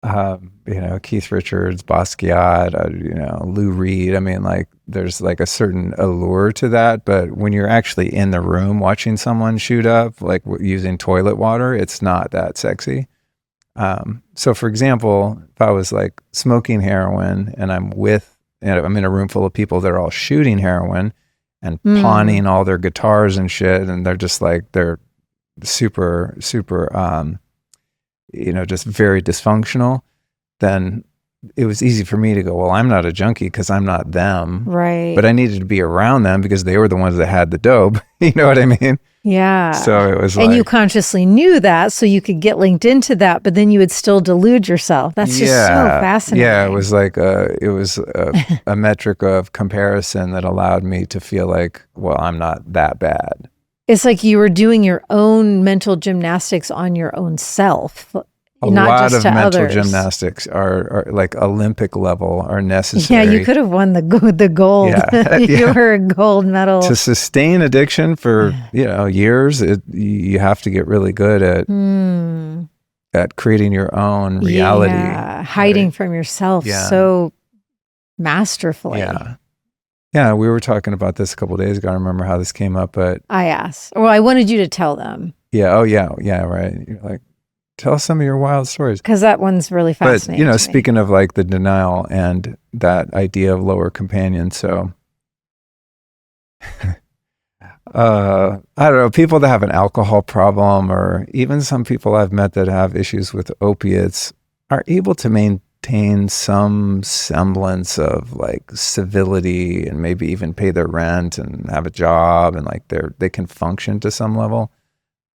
Keith Richards, Basquiat, Lou Reed. I mean, like, there's like a certain allure to that. But when you're actually in the room watching someone shoot up, like using toilet water, it's not that sexy. So for example, if I was like smoking heroin and I'm in a room full of people that are all shooting heroin and pawning all their guitars and shit, and they're just like, they're super, super, just very dysfunctional, then it was easy for me to go, well, I'm not a junkie because I'm not them. Right. But I needed to be around them because they were the ones that had the dope. You know what I mean? Yeah. So it was and you consciously knew that, so you could get linked into that, but then you would still delude yourself. That's just so fascinating. Yeah, it was like a metric of comparison that allowed me to feel like, well, I'm not that bad. It's like you were doing your own mental gymnastics on your own self. A lot of mental gymnastics are like Olympic level are necessary. Yeah, you could have won the gold. Yeah. You were a gold medal. To sustain addiction for years, you have to get really good at creating your own reality. Yeah, hiding from yourself so masterfully. Yeah, we were talking about this a couple of days ago. I don't remember how this came up, but I asked. Well, I wanted you to tell them. Yeah. Oh, yeah, right. You're like, tell some of your wild stories. Because that one's really fascinating. But, speaking of like the denial and that idea of lower companion. So, I don't know, people that have an alcohol problem, or even some people I've met that have issues with opiates, are able to maintain some semblance of like civility and maybe even pay their rent and have a job, and like they can function to some level.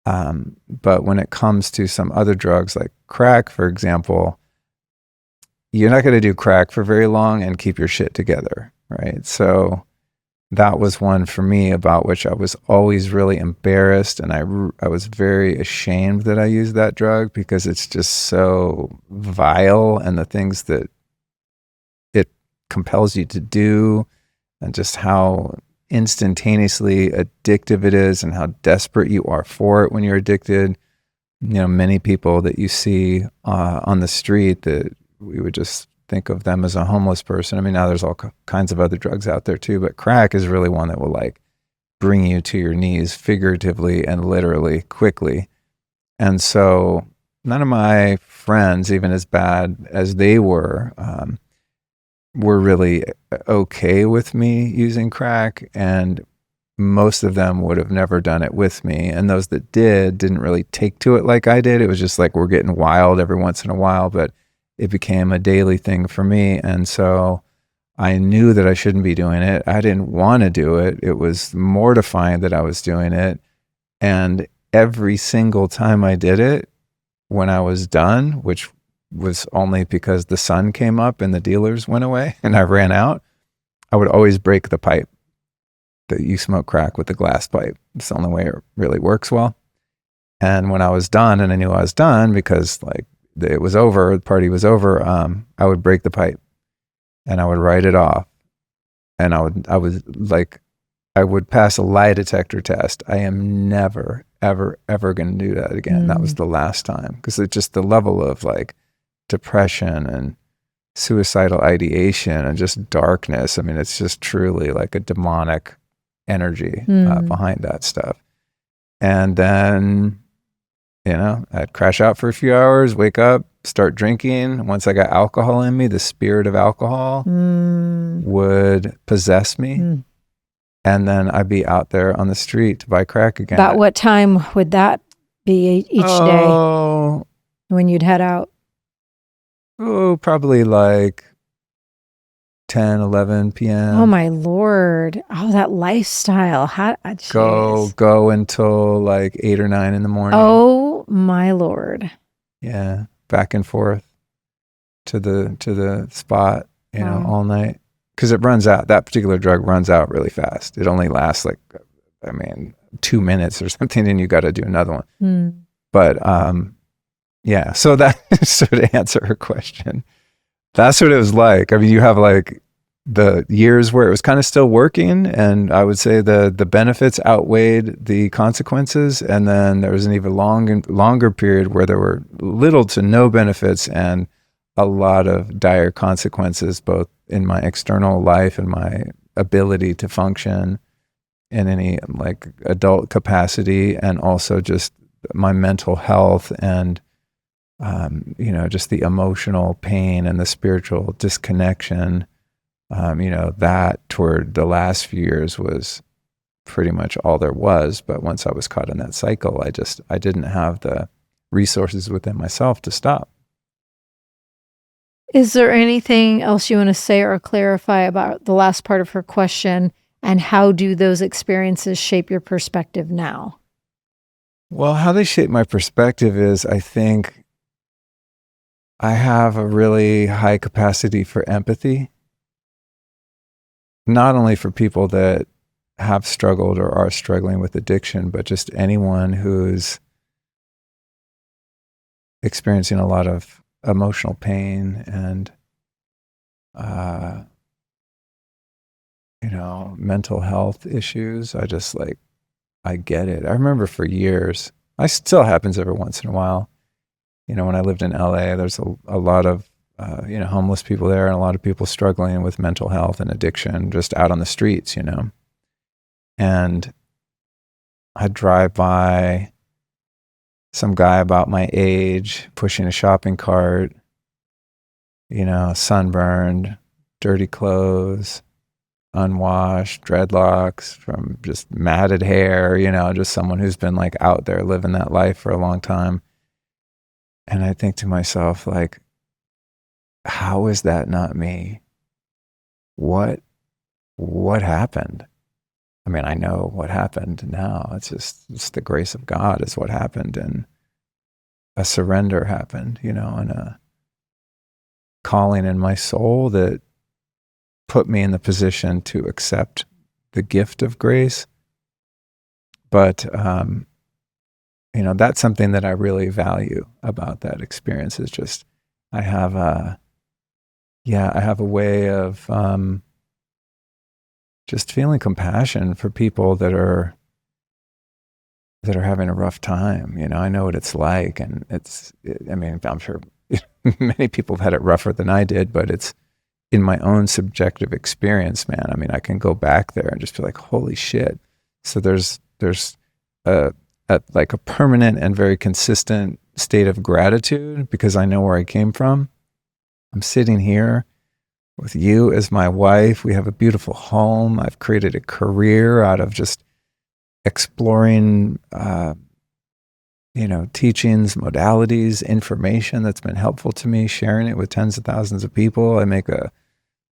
But when it comes to some other drugs like crack, for example, you're not going to do crack for very long and keep your shit together, right? So that was one for me about which I was always really embarrassed, and I was very ashamed that I used that drug because it's just so vile, and the things that it compels you to do, and just how instantaneously addictive it is, and how desperate you are for it when you're addicted. Many people that you see on the street that we would just think of them as a homeless person. I mean, now there's all kinds of other drugs out there too, but crack is really one that will like bring you to your knees figuratively and literally quickly. And so none of my friends, even as bad as they were really okay with me using crack, and most of them would have never done it with me. And those that didn't really take to it like I did. It was just like, we're getting wild every once in a while, but it became a daily thing for me. And so I knew that I shouldn't be doing it. I didn't want to do it. It was mortifying that I was doing it. And every single time I did it, when I was done, which was only because the sun came up and the dealers went away and I ran out, I would always break the pipe that you smoke crack with the glass pipe. It's the only way it really works well. And when I was done, and I knew I was done because like it was over, the party was over, I would break the pipe and I would write it off. And I would pass a lie detector test. I am never, ever, ever going to do that again. That was the last time, because it's just the level of like depression and suicidal ideation and just darkness. I mean, it's just truly like a demonic energy behind that stuff. And then, you know, I'd crash out for a few hours, wake up, start drinking. Once I got alcohol in me, the spirit of alcohol would possess me. And then I'd be out there on the street to buy crack again. About what time would that be each day when you'd head out? Oh, probably like 10, 11 p.m. Oh, my Lord. Oh, that lifestyle. Go until like 8 or 9 in the morning. Oh, my Lord. Yeah. Back and forth to the spot, you know, all night. Because it runs out. That particular drug runs out really fast. It only lasts like, 2 minutes or something, and you got to do another one. But yeah, so that sort of answer her question. That's what it was like. I mean, you have like the years where it was kind of still working, and I would say the benefits outweighed the consequences, and then there was an even longer period where there were little to no benefits and a lot of dire consequences, both in my external life and my ability to function in any like adult capacity, and also just my mental health and you know, just the emotional pain and the spiritual disconnection. You know, that toward the last few years was pretty much all there was. But once I was caught in that cycle, I didn't have the resources within myself to stop. Is there anything else you want to say or clarify about the last part of her question, and how do those experiences shape your perspective now? Well, how they shape my perspective is, I think I have a really high capacity for empathy, not only for people that have struggled or are struggling with addiction, but just anyone who's experiencing a lot of emotional pain and, you know, mental health issues. I get it. I remember for years, it still happens every once in a while. You know, when I lived in LA, there's a lot of, you know, homeless people there, and a lot of people struggling with mental health and addiction just out on the streets, you know. And I'd drive by some guy about my age pushing a shopping cart, you know, sunburned, dirty clothes, unwashed, dreadlocks, from just matted hair, you know, just someone who's been like out there living that life for a long time. And I think to myself, like, how is that not me? What happened? I mean, I know what happened now. It's the grace of God is what happened, and a surrender happened, you know, and a calling in my soul that put me in the position to accept the gift of grace. But, you know, that's something that I really value about that experience, is just, I have a way of, just feeling compassion for people that are having a rough time. You know, I know what it's like, and I mean, I'm sure many people have had it rougher than I did, but it's in my own subjective experience, man. I mean, I can go back there and just be like, holy shit. So there's like a permanent and very consistent state of gratitude, because I know where I came from. I'm sitting here with you as my wife. We have a beautiful home. I've created a career out of just exploring, you know, teachings, modalities, information that's been helpful to me, sharing it with tens of thousands of people. I make a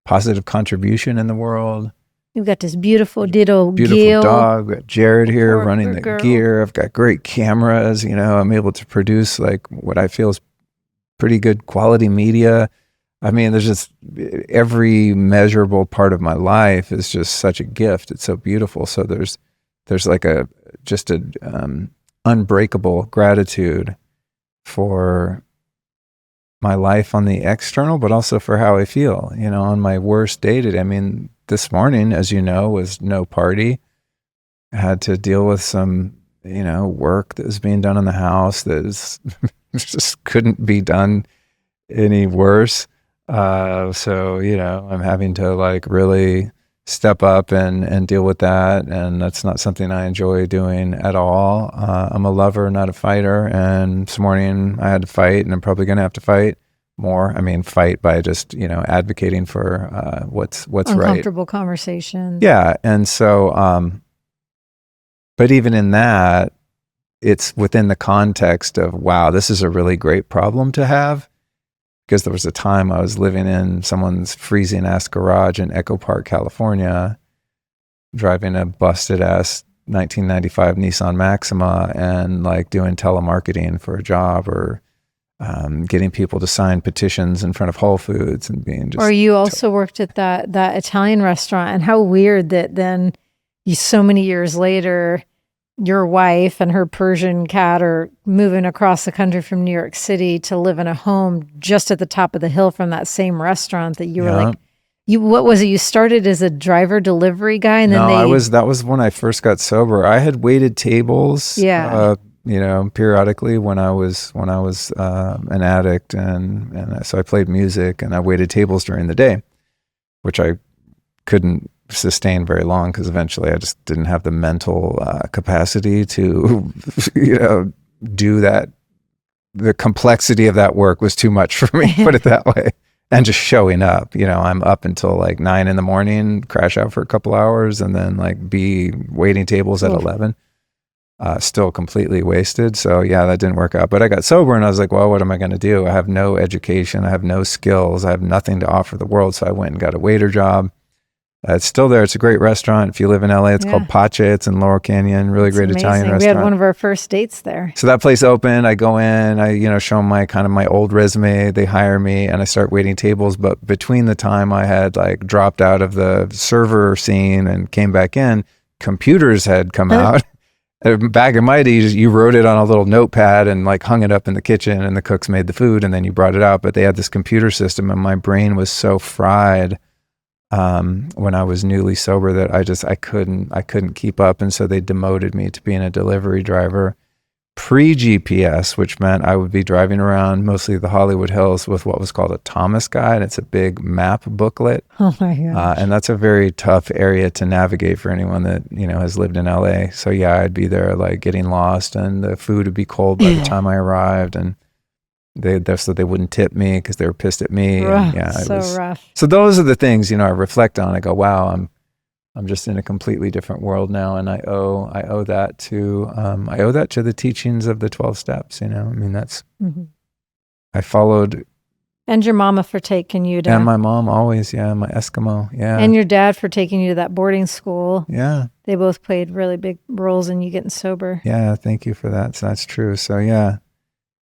positive contribution in the world. You've got this beautiful Gil dog. We've got Jared here running the gear. I've got great cameras. You know, I'm able to produce like what I feel is pretty good quality media. I mean, there's just every measurable part of my life is just such a gift. It's so beautiful. So there's like just a unbreakable gratitude for my life on the external, but also for how I feel, on my worst day today. I mean, this morning, as you know, was no party. I had to deal with some, work that was being done in the house that just couldn't be done any worse. So, I'm having to like really step up and deal with that. And that's not something I enjoy doing at all. I'm a lover, not a fighter. And this morning I had to fight, and I'm probably going to have to fight more. I mean, fight by just, advocating for what's right. Uncomfortable conversations. Yeah. And so, but even in that, it's within the context of, wow, this is a really great problem to have. Because there was a time I was living in someone's freezing ass garage in Echo Park, California, driving a busted ass 1995 Nissan Maxima and like doing telemarketing for a job, or getting people to sign petitions in front of Whole Foods and being just. Or you also worked at that Italian restaurant, and how weird that then so many years later, your wife and her Persian cat are moving across the country from New York City to live in a home just at the top of the hill from that same restaurant that you were like, what was it? You started as a driver delivery guy, and then that was when I first got sober. I had waited tables, periodically when I was an addict, and so I played music and I waited tables during the day, which I couldn't sustain very long because eventually I just didn't have the mental capacity to, do that. The complexity of that work was too much for me, put it that way. And just showing up, I'm up until like 9 a.m, crash out for a couple hours, and then like be waiting tables at 11, still completely wasted. So yeah, that didn't work out. But I got sober and I was like, well, what am I going to do? I have no education. I have no skills. I have nothing to offer the world. So I went and got a waiter job. It's still there. It's a great restaurant. If you live in LA, it's called Pace. It's in Laurel Canyon. Really great amazing. Italian restaurant. We had one of our first dates there. So that place opened. I go in, I, show them my old resume. They hire me and I start waiting tables. But between the time I had like dropped out of the server scene and came back in, computers had come out. Back in my days, you wrote it on a little notepad and like hung it up in the kitchen, and the cooks made the food and then you brought it out. But they had this computer system, and my brain was so fried when I was newly sober that I couldn't keep up. And so they demoted me to being a delivery driver pre-GPS, which meant I would be driving around mostly the Hollywood Hills with what was called a Thomas guide. It's a big map booklet. Oh my gosh. And that's a very tough area to navigate for anyone that, has lived in LA. So yeah, I'd be there like getting lost, and the food would be cold by the time I arrived, and so they wouldn't tip me because they were pissed at me. Rough, and rough. So those are the things, I reflect on. I go, wow, I'm just in a completely different world now, and I owe that to the teachings of the 12 steps. I mean, that's I followed. And your mama for taking you to. And my mom always, my Eskimo, And your dad for taking you to that boarding school. Yeah. They both played really big roles in you getting sober. Yeah, thank you for that. So that's true. So yeah.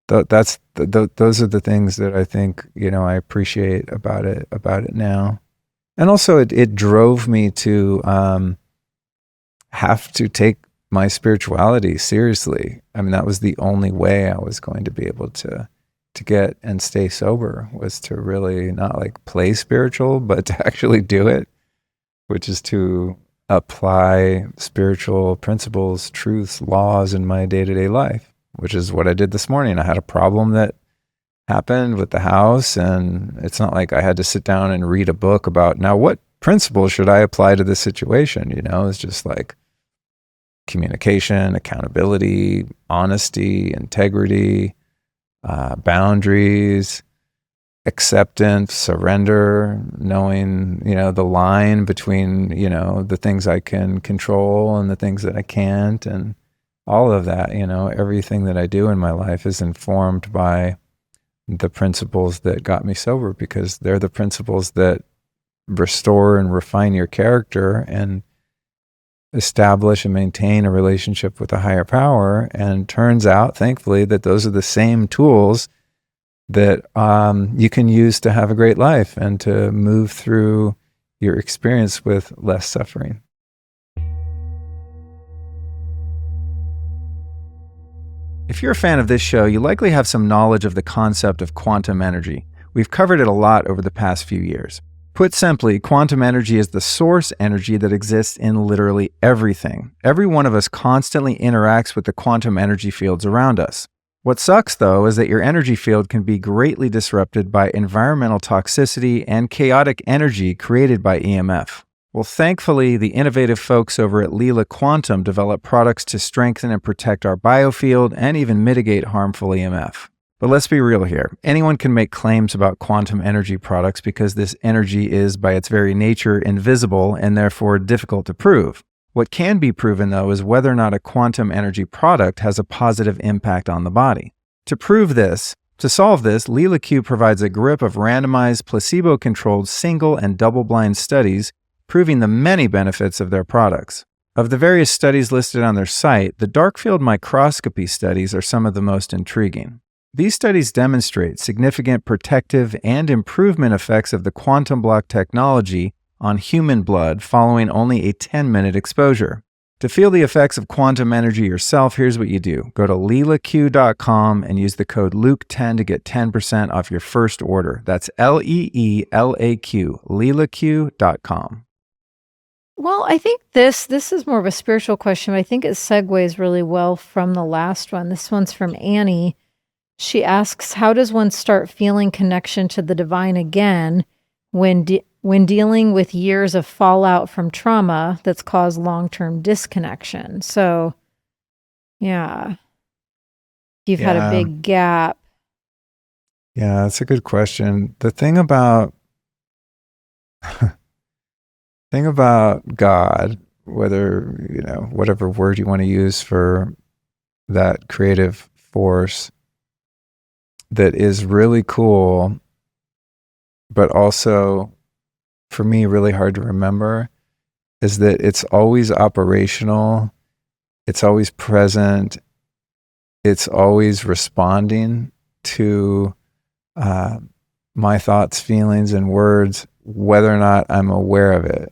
Those are the things that I think, I appreciate about it now. And also it drove me to have to take my spirituality seriously. I mean, that was the only way I was going to be able to get and stay sober, was to really not like play spiritual, but to actually do it, which is to apply spiritual principles, truths, laws in my day-to-day life, which is what I did this morning. I had a problem that happened with the house, and it's not like I had to sit down and read a book about, now what principles should I apply to this situation? It's just like communication, accountability, honesty, integrity, boundaries, acceptance, surrender, knowing, the line between, the things I can control and the things that I can't, and all of that. Everything that I do in my life is informed by the principles that got me sober, because they're the principles that restore and refine your character and establish and maintain a relationship with a higher power. And turns out, thankfully, that those are the same tools that you can use to have a great life and to move through your experience with less suffering. If you're a fan of this show, you likely have some knowledge of the concept of quantum energy. We've covered it a lot over the past few years. Put simply, quantum energy is the source energy that exists in literally everything. Every one of us constantly interacts with the quantum energy fields around us. What sucks, though, is that your energy field can be greatly disrupted by environmental toxicity and chaotic energy created by EMF. Well, thankfully, the innovative folks over at Lila Quantum develop products to strengthen and protect our biofield and even mitigate harmful EMF. But let's be real here. Anyone can make claims about quantum energy products because this energy is, by its very nature, invisible and therefore difficult to prove. What can be proven, though, is whether or not a quantum energy product has a positive impact on the body. To solve this, Lila Q provides a grip of randomized, placebo-controlled single and double-blind studies proving the many benefits of their products. Of the various studies listed on their site, the dark field microscopy studies are some of the most intriguing. These studies demonstrate significant protective and improvement effects of the quantum block technology on human blood following only a 10-minute exposure. To feel the effects of quantum energy yourself, here's what you do. Go to lelaq.com and use the code Luke10 to get 10% off your first order. That's LEELAQ, lelaq.com. Well, I think this is more of a spiritual question, but I think it segues really well from the last one. This one's from Annie. She asks, how does one start feeling connection to the divine again when dealing with years of fallout from trauma that's caused long-term disconnection? So, yeah, you've had a big gap. Yeah, that's a good question. The thing about God, whether, whatever word you want to use for that creative force that is really cool, but also for me really hard to remember, is that it's always operational, it's always present, it's always responding to my thoughts, feelings, and words, whether or not I'm aware of it.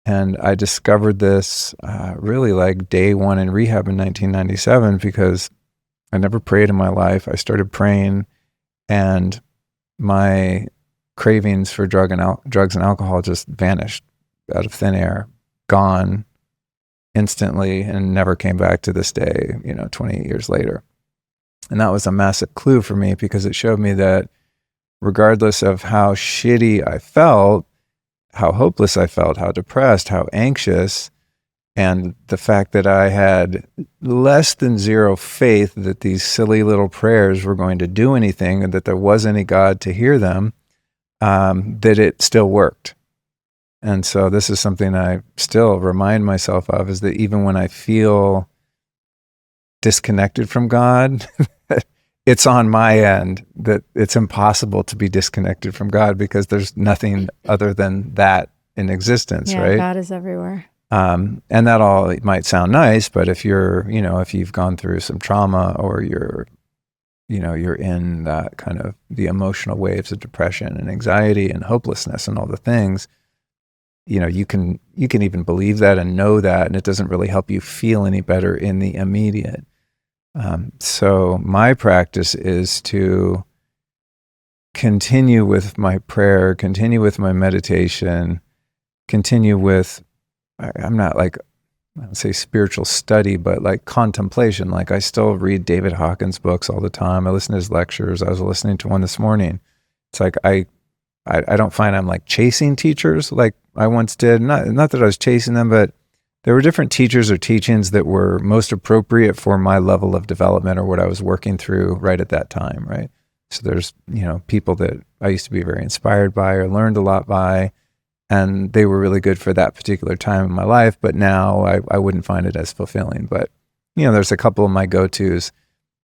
And I discovered this really like day one in rehab in 1997 because I never prayed in my life. I started praying, and my cravings for drugs and alcohol just vanished out of thin air, gone instantly, and never came back to this day, 28 years later. And that was a massive clue for me because it showed me that regardless of how shitty I felt, how hopeless I felt, how depressed, how anxious, and the fact that I had less than zero faith that these silly little prayers were going to do anything and that there was any God to hear them, that it still worked. And so this is something I still remind myself of, is that even when I feel disconnected from God, it's on my end, that it's impossible to be disconnected from God because there's nothing other than that in existence, right? God is everywhere. And that all, it might sound nice, but if you're, if you've gone through some trauma, or you're in that kind of the emotional waves of depression and anxiety and hopelessness and all the things, you can even believe that and know that, and it doesn't really help you feel any better in the immediate. So my practice is to continue with my prayer, continue with my meditation, continue with, I'm not like, I would say spiritual study, but like contemplation. Like I still read David Hawkins' books all the time. I listen to his lectures. I was listening to one this morning. It's like, I don't find I'm like chasing teachers like I once did. Not that I was chasing them, but there were different teachers or teachings that were most appropriate for my level of development or what I was working through right at that time, right? So there's, people that I used to be very inspired by or learned a lot by, and they were really good for that particular time in my life, but now I wouldn't find it as fulfilling. But, there's a couple of my go-tos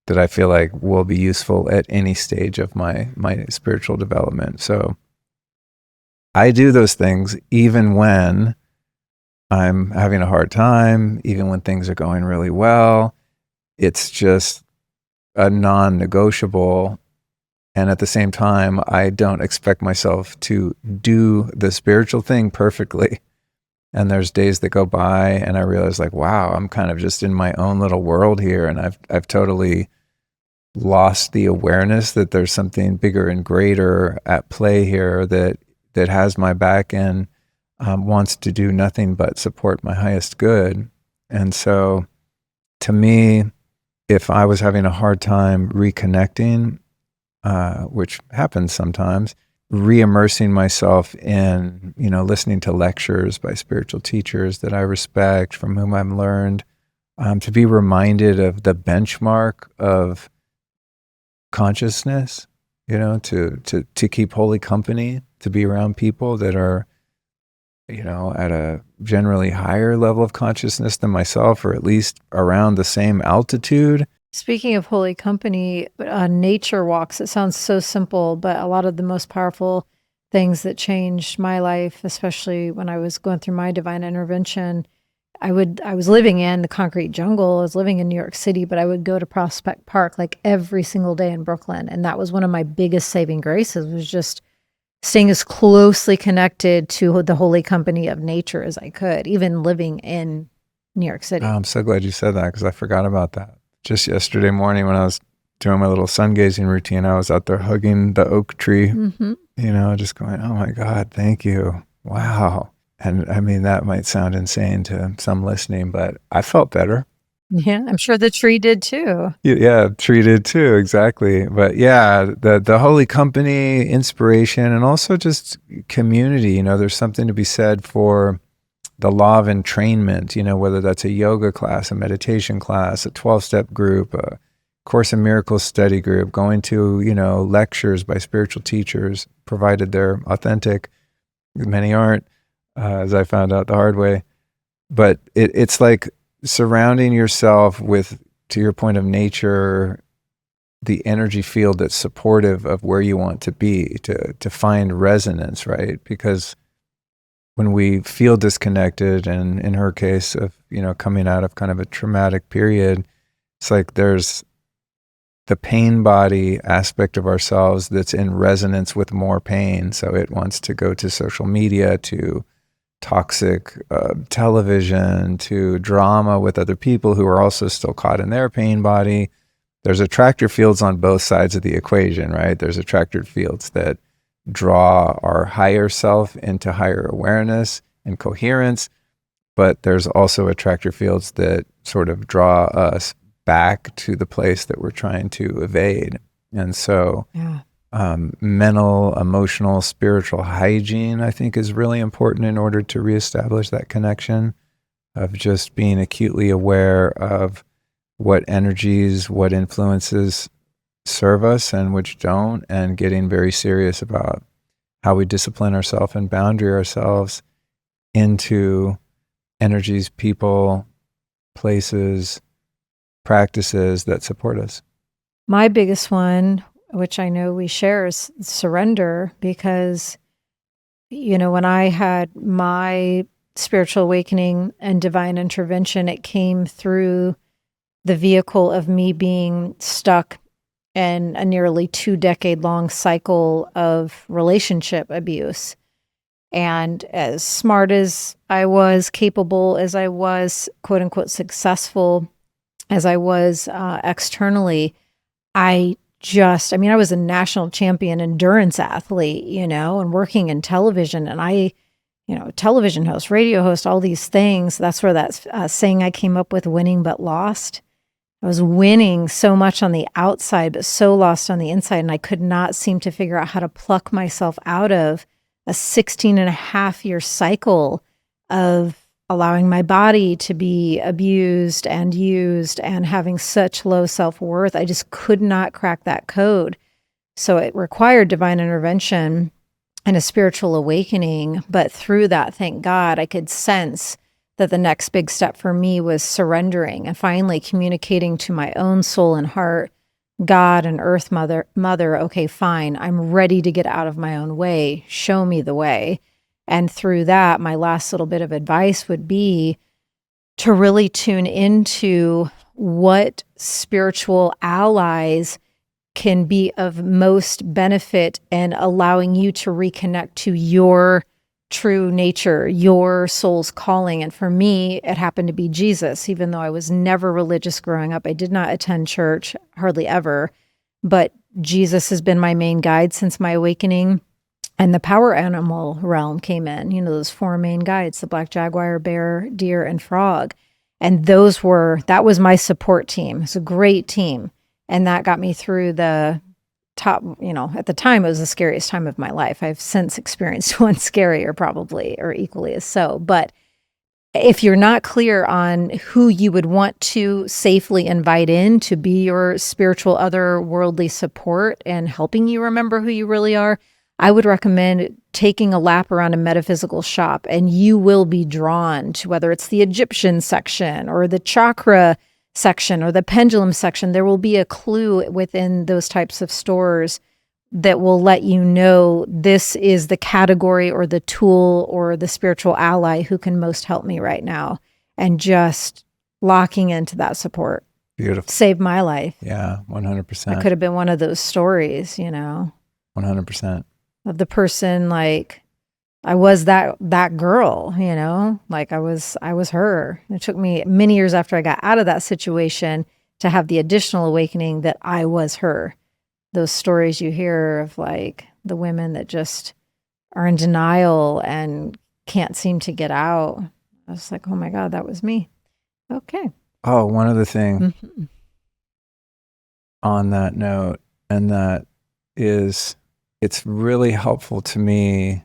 that I feel like will be useful at any stage of my spiritual development. So I do those things even when I'm having a hard time, even when things are going really well. It's just a non-negotiable. And at the same time, I don't expect myself to do the spiritual thing perfectly. And there's days that go by and I realize like, wow, I'm kind of just in my own little world here. And I've totally lost the awareness that there's something bigger and greater at play here that has my back and wants to do nothing but support my highest good. And so to me, if I was having a hard time reconnecting, which happens sometimes, re-immersing myself in, listening to lectures by spiritual teachers that I respect, from whom I've learned, to be reminded of the benchmark of consciousness, to keep holy company, to be around people that are, at a generally higher level of consciousness than myself, or at least around the same altitude. Speaking of holy company, nature walks, it sounds so simple, but a lot of the most powerful things that changed my life, especially when I was going through my divine intervention, I was living in the concrete jungle. I was living in New York City, but I would go to Prospect Park like every single day in Brooklyn. And that was one of my biggest saving graces, was just staying as closely connected to the holy company of nature as I could, even living in New York City. Oh, I'm so glad you said that, because I forgot about that. Just yesterday morning when I was doing my little sun gazing routine, I was out there hugging the oak tree, just going, oh my God, thank you. Wow. And I mean, that might sound insane to some listening, but I felt better. Yeah, I'm sure the tree did too. Yeah, tree did too, exactly. But yeah, the holy company, inspiration, and also just community. There's something to be said for the law of entrainment, whether that's a yoga class, a meditation class, a 12-step group, a Course in Miracles study group, going to, lectures by spiritual teachers, provided they're authentic. Many aren't, as I found out the hard way. But it's like surrounding yourself with, to your point of nature, the energy field that's supportive of where you want to be, to find resonance, right? Because when we feel disconnected, and in her case of, coming out of kind of a traumatic period, it's like there's the pain body aspect of ourselves that's in resonance with more pain. So it wants to go to social media, to toxic television, to drama with other people who are also still caught in their pain body. There's attractor fields on both sides of the equation, right? There's attractor fields that draw our higher self into higher awareness and coherence, but there's also attractor fields that sort of draw us back to the place that we're trying to evade. And so mental, emotional, spiritual hygiene, I think, is really important in order to reestablish that connection of just being acutely aware of what energies, what influences serve us and which don't, and getting very serious about how we discipline ourselves and boundary ourselves into energies, people, places, practices that support us. My biggest one, which I know we share, is surrender, because, when I had my spiritual awakening and divine intervention, it came through the vehicle of me being stuck in a nearly 2-decade-long cycle of relationship abuse. And as smart as I was, capable as I was, quote unquote, successful as I was externally, I was a national champion endurance athlete, and working in television, and television host, radio host, all these things. That's where that saying I came up with, winning but lost. I was winning so much on the outside, but so lost on the inside. And I could not seem to figure out how to pluck myself out of a 16.5-year cycle of allowing my body to be abused and used and having such low self-worth. I just could not crack that code. So it required divine intervention and a spiritual awakening. But through that, thank God, I could sense that the next big step for me was surrendering and finally communicating to my own soul and heart, God and Earth Mother, okay, fine, I'm ready to get out of my own way. Show me the way. And through that, my last little bit of advice would be to really tune into what spiritual allies can be of most benefit in allowing you to reconnect to your true nature, your soul's calling. And for me, it happened to be Jesus. Even though I was never religious growing up, I did not attend church, hardly ever, but Jesus has been my main guide since my awakening. And the power animal realm came in, those 4 main guides, the black jaguar, bear, deer, and frog. And that was my support team. It's a great team. And that got me through the top, at the time, it was the scariest time of my life. I've since experienced one scarier probably, or equally as so. But if you're not clear on who you would want to safely invite in to be your spiritual otherworldly support and helping you remember who you really are, I would recommend taking a lap around a metaphysical shop, and you will be drawn to whether it's the Egyptian section or the chakra section or the pendulum section. There will be a clue within those types of stores that will let you know this is the category or the tool or the spiritual ally who can most help me right now. And just locking into that support. Beautiful. Saved my life. Yeah, 100%. I could have been one of those stories, 100%. Of the person, like I was that girl, like I was her. It took me many years after I got out of that situation to have the additional awakening that I was her. Those stories you hear of like the women that just are in denial and can't seem to get out. I was like, oh my God, that was me. Okay. Oh, one other thing Mm-hmm. on that note, and that is, it's really helpful to me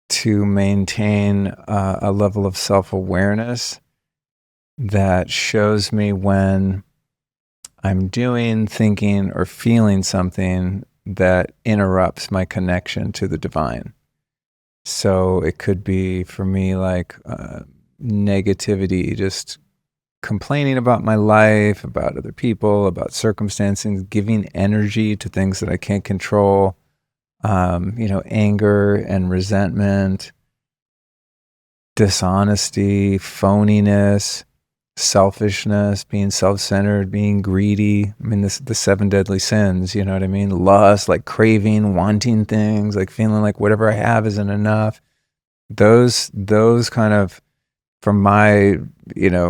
to maintain a level of self-awareness that shows me when I'm doing, thinking, or feeling something that interrupts my connection to the divine. So it could be for me like negativity, just complaining about my life, about other people, about circumstances, giving energy to things that I can't control, anger and resentment, dishonesty, phoniness, selfishness, being self-centered, being greedy. I mean, the 7 deadly sins, you know what I mean? Lust, like craving, wanting things, like feeling like whatever I have isn't enough. Those kind of, from my,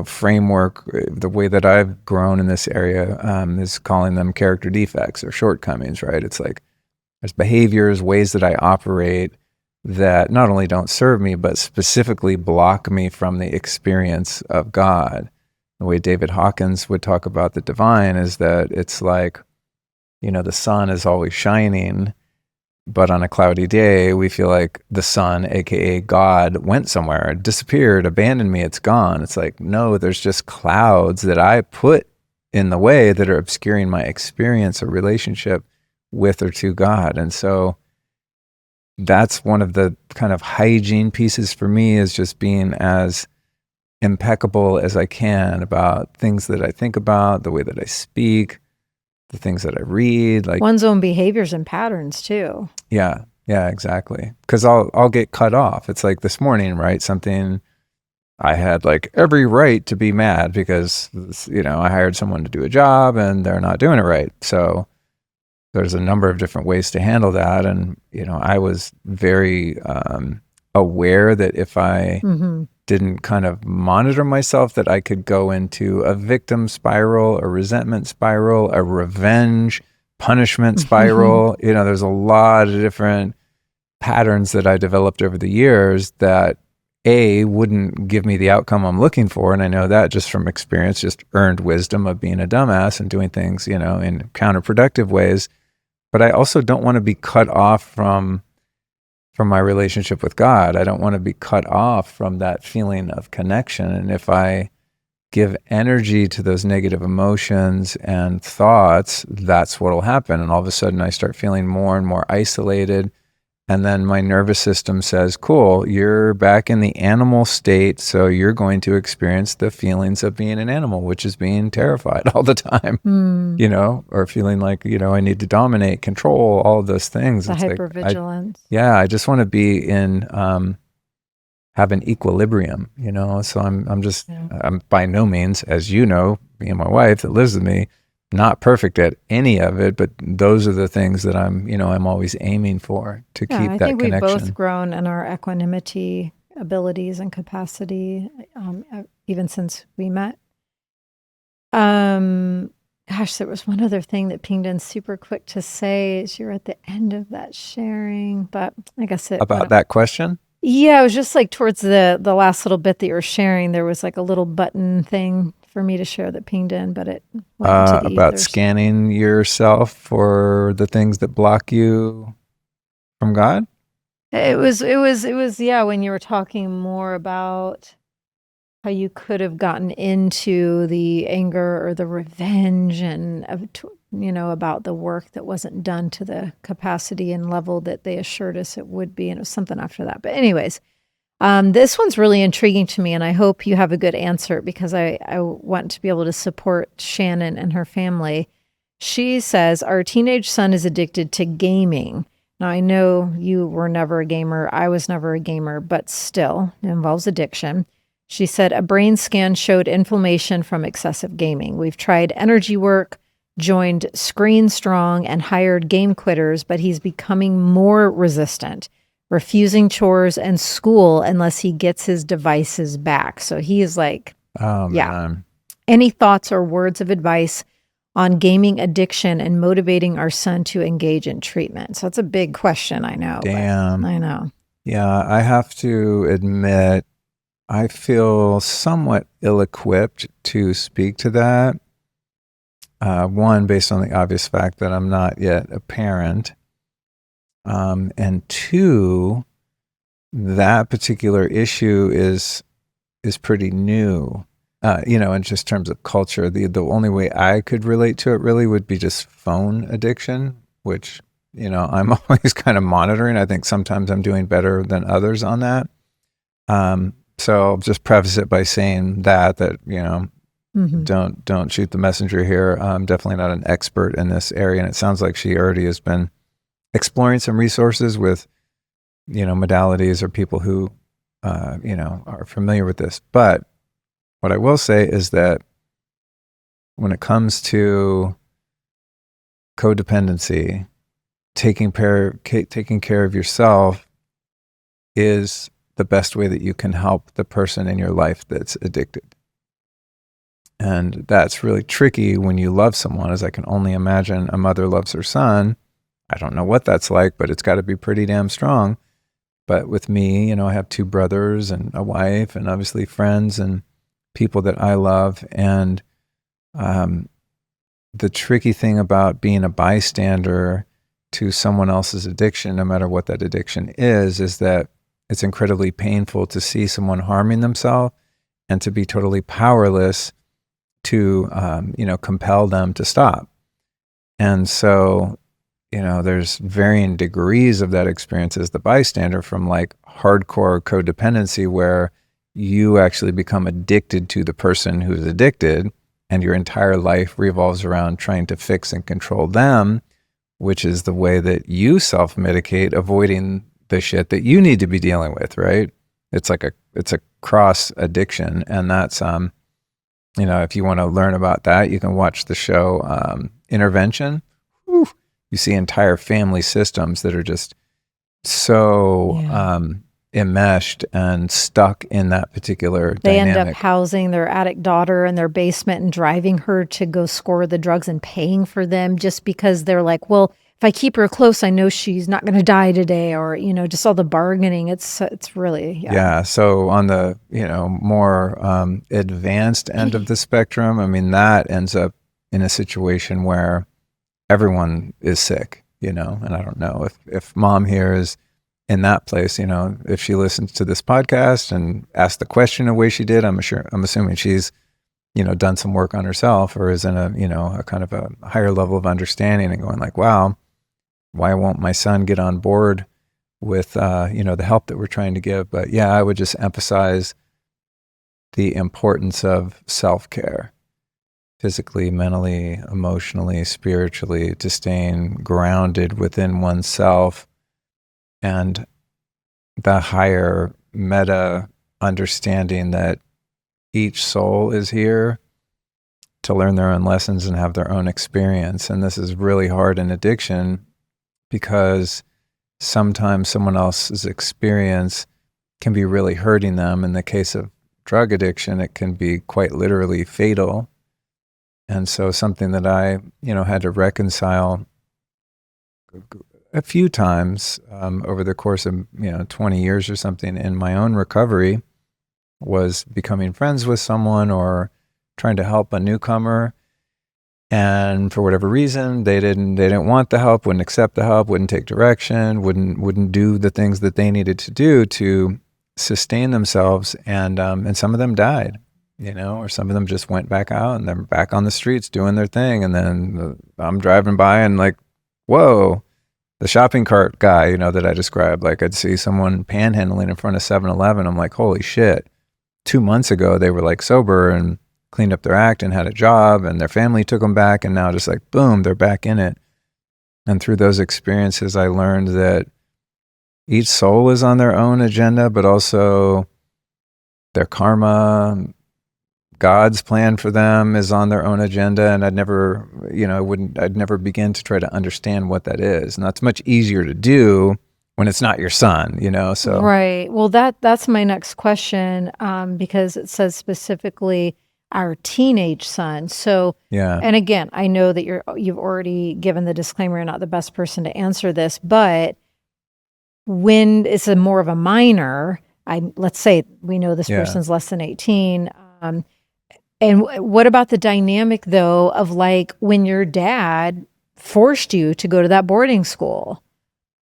framework, the way that I've grown in this area is calling them character defects or shortcomings, right? It's like there's behaviors, ways that I operate that not only don't serve me, but specifically block me from the experience of God. The way David Hawkins would talk about the divine is that it's like, the sun is always shining, but on a cloudy day, we feel like the sun, aka God, went somewhere, disappeared, abandoned me, it's gone. It's like, no, there's just clouds that I put in the way that are obscuring my experience or relationship with or to God. And so that's one of the kind of hygiene pieces for me, is just being as impeccable as I can about things that I think about, the way that I speak, the things that I read, like one's own behaviors and patterns too. Yeah, exactly. Because I'll get cut off. It's like this morning, right? Something I had like every right to be mad because I hired someone to do a job and they're not doing it right. So there's a number of different ways to handle that, and I was very aware that if I didn't kind of monitor myself, that I could go into a victim spiral, a resentment spiral, a revenge, punishment spiral. There's a lot of different patterns that I developed over the years that wouldn't give me the outcome I'm looking for. And I know that just from experience, just earned wisdom of being a dumbass and doing things, in counterproductive ways. But I also don't want to be cut off from my relationship with God. I don't want to be cut off from that feeling of connection. And if I give energy to those negative emotions and thoughts, that's what'll happen. And all of a sudden I start feeling more and more isolated. And then my nervous system says, cool, you're back in the animal state, so you're going to experience the feelings of being an animal, which is being terrified all the time, or feeling like, I need to dominate, control, all of those things. The it's hypervigilance. I just want to be in, have an equilibrium, so I'm by no means, as me and my wife that lives with me, not perfect at any of it, but those are the things that I'm always aiming for to Yeah, keep I that think we've both connection. grown in our equanimity abilities and capacity, even since we met. Um, Gosh, there was one other thing that pinged in super quick to say as you were at the end of that sharing, but I guess it About went. that question? Yeah, it was just like towards the last little bit that you were sharing, there was like a little button thing for me to share that pinged in, but it went into the About ethers. scanning yourself for the things that block you from God? It was, yeah, when you were talking more about how you could have gotten into the anger or the revenge and about the work that wasn't done to the capacity and level that they assured us it would be, and it was something after that. But anyways, this one's really intriguing to me, and I hope you have a good answer because I want to be able to support Shannon and her family. She says, our teenage son is addicted to gaming. Now, I know you were never a gamer. I was never a gamer, but still, it involves addiction. She said, a brain scan showed inflammation from excessive gaming. We've tried energy work, joined Screen Strong, and hired game quitters, but he's becoming more resistant, refusing chores and school unless he gets his devices back. So he is like, Oh, yeah. man. Any thoughts or words of advice on gaming addiction and motivating our son to engage in treatment? So it's a big question, I know. Damn. I know. Yeah, I have to admit, I feel somewhat ill-equipped to speak to that. One, based on the obvious fact that I'm not yet a parent. And two, that particular issue is pretty new. In just terms of culture, the only way I could relate to it really would be just phone addiction, which, I'm always kind of monitoring. I think sometimes I'm doing better than others on that. So I'll just preface it by saying that, don't shoot the messenger here. I'm definitely not an expert in this area. And it sounds like she already has been exploring some resources with, modalities or people who, are familiar with this. But what I will say is that when it comes to codependency, taking care of yourself is the best way that you can help the person in your life that's addicted. And that's really tricky when you love someone, as I can only imagine a mother loves her son. I don't know what that's like, but it's got to be pretty damn strong. But with me, I have two brothers and a wife and obviously friends and people that I love. And the tricky thing about being a bystander to someone else's addiction, no matter what that addiction is that it's incredibly painful to see someone harming themselves and to be totally powerless to, compel them to stop. And so, there's varying degrees of that experience as the bystander, from like hardcore codependency where you actually become addicted to the person who's addicted and your entire life revolves around trying to fix and control them, which is the way that you self-medicate, avoiding the shit that you need to be dealing with, right? It's a cross addiction. And that's, if you want to learn about that, you can watch the show Intervention. Whew. You see entire family systems that are just so enmeshed and stuck in that particular They dynamic. end up housing their addict daughter in their basement and driving her to go score the drugs and paying for them just because they're like, well, if I keep her close, I know she's not going to die today, or, just all the bargaining. It's really, Yeah. So on the, more advanced end of the spectrum, I mean, that ends up in a situation where everyone is sick, and I don't know if mom here is in that place, if she listens to this podcast and asks the question the way she did, I'm assuming she's, done some work on herself or is in a kind of a higher level of understanding and going like, wow, why won't my son get on board with, the help that we're trying to give? But yeah, I would just emphasize the importance of self-care, physically, mentally, emotionally, spiritually, to staying grounded within oneself and the higher meta understanding that each soul is here to learn their own lessons and have their own experience. And this is really hard in addiction because sometimes someone else's experience can be really hurting them. In the case of drug addiction, it can be quite literally fatal. And so something that I, had to reconcile a few times over the course of, 20 years or something in my own recovery was becoming friends with someone or trying to help a newcomer. And for whatever reason, they didn't want the help, wouldn't accept the help, wouldn't take direction, wouldn't do the things that they needed to do to sustain themselves. And some of them died, or some of them just went back out and they're back on the streets doing their thing. And then I'm driving by and like, whoa, the shopping cart guy, that I described, like I'd see someone panhandling in front of 7-Eleven. I'm like, holy shit. 2 months ago, they were like sober and cleaned up their act and had a job and their family took them back. And now just like, boom, they're back in it. And through those experiences, I learned that each soul is on their own agenda, but also their karma, God's plan for them is on their own agenda. And I'd never begin to try to understand what that is. And that's much easier to do when it's not your son, so. Right. Well, that's my next question, because it says specifically our teenage son. So, yeah. And again, I know that you've already given the disclaimer, you're not the best person to answer this, but when it's more of a minor, let's say we know this person's less than 18, and what about the dynamic though of like when your dad forced you to go to that boarding school?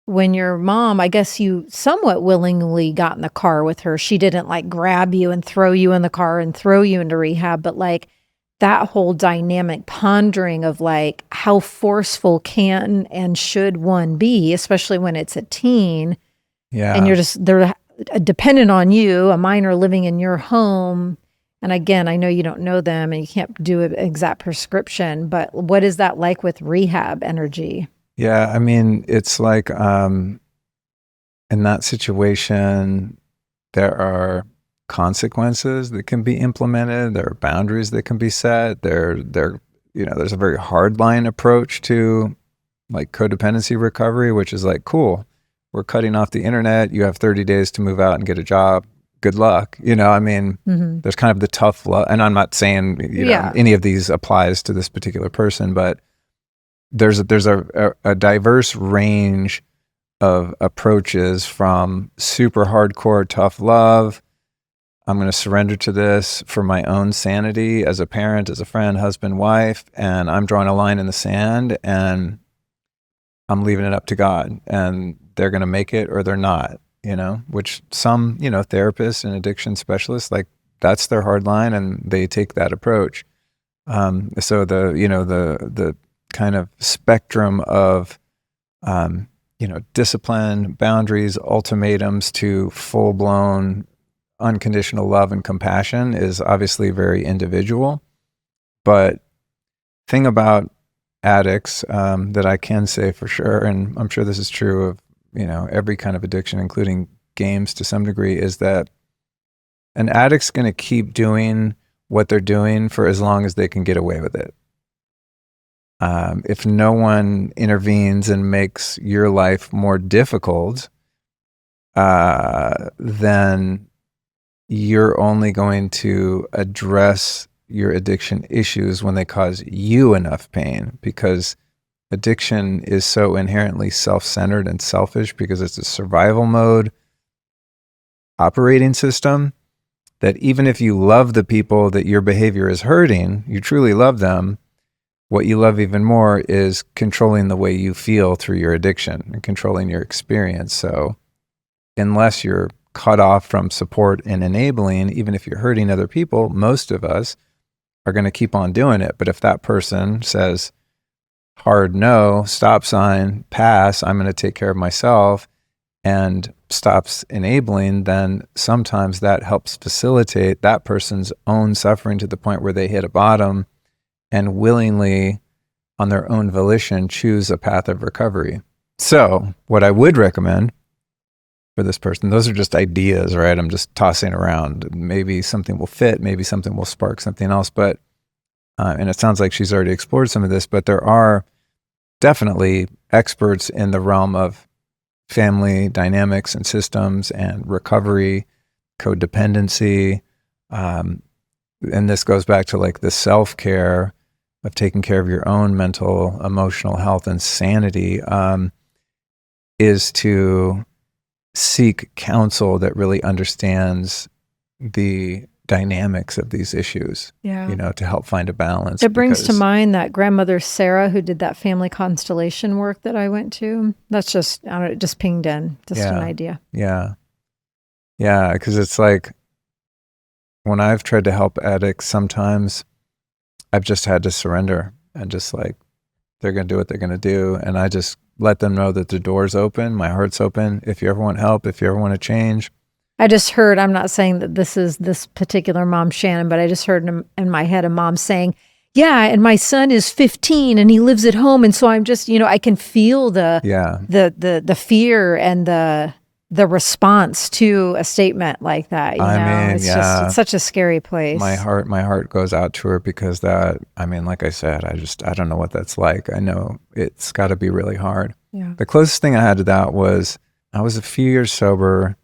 When your mom, I guess you somewhat willingly got in the car with her. She didn't like grab you and throw you in the car and throw you into rehab, but like that whole dynamic pondering of like how forceful can and should one be, especially when it's a teen. Yeah. And they're dependent on you, a minor living in your home. And again, I know you don't know them and you can't do an exact prescription, but what is that like with rehab energy? Yeah, I mean, it's like in that situation, there are consequences that can be implemented. There are boundaries that can be set. There's a very hardline approach to like codependency recovery, which is like, cool, we're cutting off the internet. You have 30 days to move out and get a job. Good luck. There's kind of the tough love. And I'm not saying any of these applies to this particular person, but there's a diverse range of approaches from super hardcore tough love. I'm going to surrender to this for my own sanity as a parent, as a friend, husband, wife, and I'm drawing a line in the sand and I'm leaving it up to God and they're going to make it or they're not, which some, therapists and addiction specialists, like that's their hard line and they take that approach. So the kind of spectrum of, discipline, boundaries, ultimatums to full-blown unconditional love and compassion is obviously very individual. But thing about addicts that I can say for sure, and I'm sure this is true of, every kind of addiction, including games to some degree, is that an addict's going to keep doing what they're doing for as long as they can get away with it. If no one intervenes and makes your life more difficult, then you're only going to address your addiction issues when they cause you enough pain, because addiction is so inherently self-centered and selfish because it's a survival mode operating system that even if you love the people that your behavior is hurting, you truly love them, what you love even more is controlling the way you feel through your addiction and controlling your experience. So unless you're cut off from support and enabling, even if you're hurting other people, most of us are going to keep on doing it. But if that person says, hard no, stop sign, pass, I'm going to take care of myself, and stops enabling, then sometimes that helps facilitate that person's own suffering to the point where they hit a bottom and willingly, on their own volition, choose a path of recovery. So what I would recommend for this person, those are just ideas, right? I'm just tossing around. Maybe something will fit, maybe something will spark something else. But and it sounds like she's already explored some of this, but there are definitely experts in the realm of family dynamics and systems and recovery, codependency. And this goes back to like the self-care of taking care of your own mental, emotional health and sanity, is to seek counsel that really understands the dynamics of these issues, to help find a balance. It brings to mind that grandmother Sarah who did that family constellation work that I went to. That's just, I don't know, just pinged in, just an idea. Yeah. Yeah, because it's like when I've tried to help addicts, sometimes I've just had to surrender and just like, they're going to do what they're going to do. And I just let them know that the door's open, my heart's open. If you ever want help, if you ever want to change. I just heard, I'm not saying that this is this particular mom, Shannon, but I just heard in my head a mom saying, yeah, and my son is 15 and he lives at home. And so I'm just, I can feel the fear and the response to a statement like that. It's just, it's such a scary place. My heart goes out to her because like I said, I don't know what that's like. I know it's got to be really hard. Yeah. The closest thing I had to that was I was a few years sober,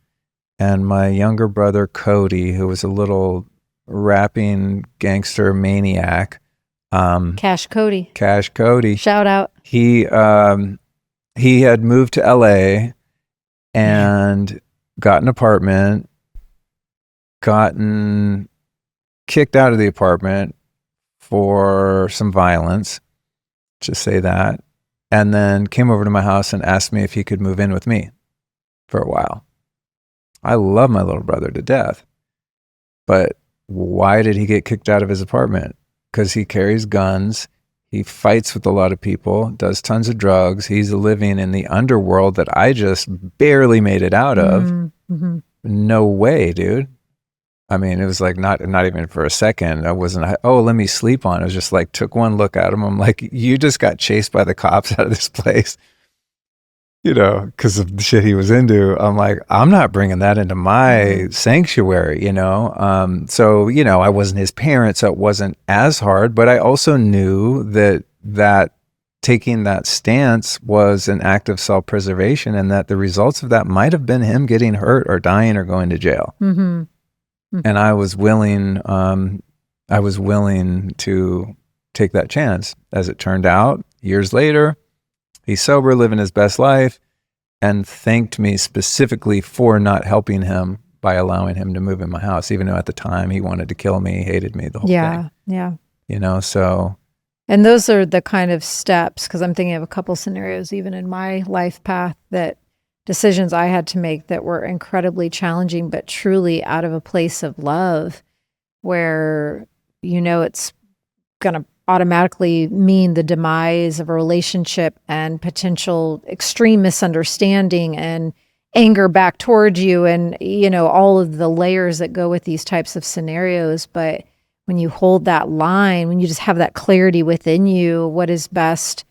and my younger brother, Cody, who was a little rapping gangster maniac. Cash Cody. Shout out. He had moved to LA and got an apartment, gotten kicked out of the apartment for some violence, just say that, and then came over to my house and asked me if he could move in with me for a while. I love my little brother to death, but why did he get kicked out of his apartment? Because he carries guns, he fights with a lot of people, does tons of drugs. He's living in the underworld that I just barely made it out of. Mm-hmm. No way, dude. I mean, it was like not even for a second. I wasn't, let me sleep on it. It was just like, took one look at him. I'm like, you just got chased by the cops out of this place. Because of the shit he was into. I'm like, I'm not bringing that into my sanctuary, So, I wasn't his parent, so it wasn't as hard, but I also knew that taking that stance was an act of self-preservation, and that the results of that might have been him getting hurt or dying or going to jail. Mm-hmm. Mm-hmm. And I was willing to take that chance. As it turned out, years later, he's sober, living his best life, and thanked me specifically for not helping him by allowing him to move in my house, even though at the time he wanted to kill me, hated me, the whole thing. Yeah. So. And those are the kind of steps, because I'm thinking of a couple scenarios, even in my life path, that decisions I had to make that were incredibly challenging, but truly out of a place of love, where, it's going to automatically mean the demise of a relationship and potential extreme misunderstanding and anger back towards you, and all of the layers that go with these types of scenarios. But when you hold that line, when you just have that clarity within you, what is best,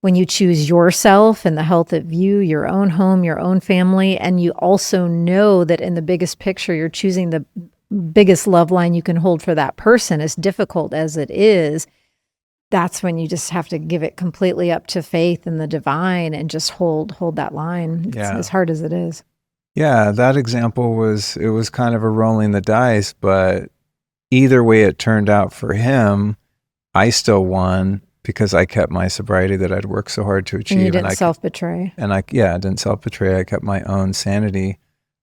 when you choose yourself and the health of you, your own home, your own family, and you also know that in the biggest picture, you're choosing the biggest love line you can hold for that person, as difficult as it is. That's when you just have to give it completely up to faith and the divine and just hold that line. It's as hard as it is. Yeah, that example was kind of a rolling the dice, but either way it turned out for him, I still won because I kept my sobriety that I'd worked so hard to achieve. And you didn't self-betray. And I didn't self-betray. I kept my own sanity.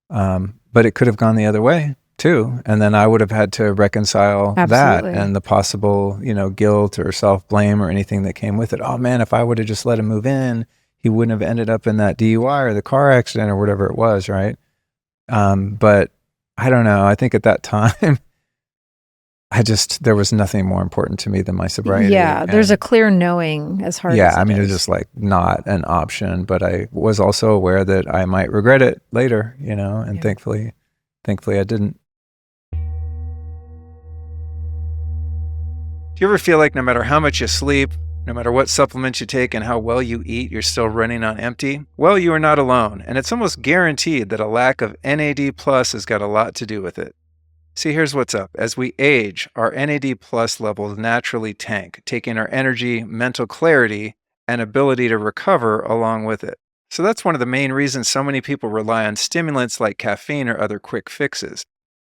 But it could have gone the other way too. And then I would have had to reconcile that and the possible, guilt or self-blame or anything that came with it. Oh man, if I would have just let him move in, he wouldn't have ended up in that DUI or the car accident or whatever it was, right? But I don't know. I think at that time, there was nothing more important to me than my sobriety. Yeah, there's a clear knowing, as hard as it is. It was just like not an option, but I was also aware that I might regret it later, and thankfully I didn't. Do you ever feel like no matter how much you sleep, no matter what supplements you take and how well you eat, you're still running on empty? Well, you are not alone, and it's almost guaranteed that a lack of NAD+ has got a lot to do with it. See, here's what's up. As we age, our NAD plus levels naturally tank, taking our energy, mental clarity, and ability to recover along with it. So that's one of the main reasons so many people rely on stimulants like caffeine or other quick fixes.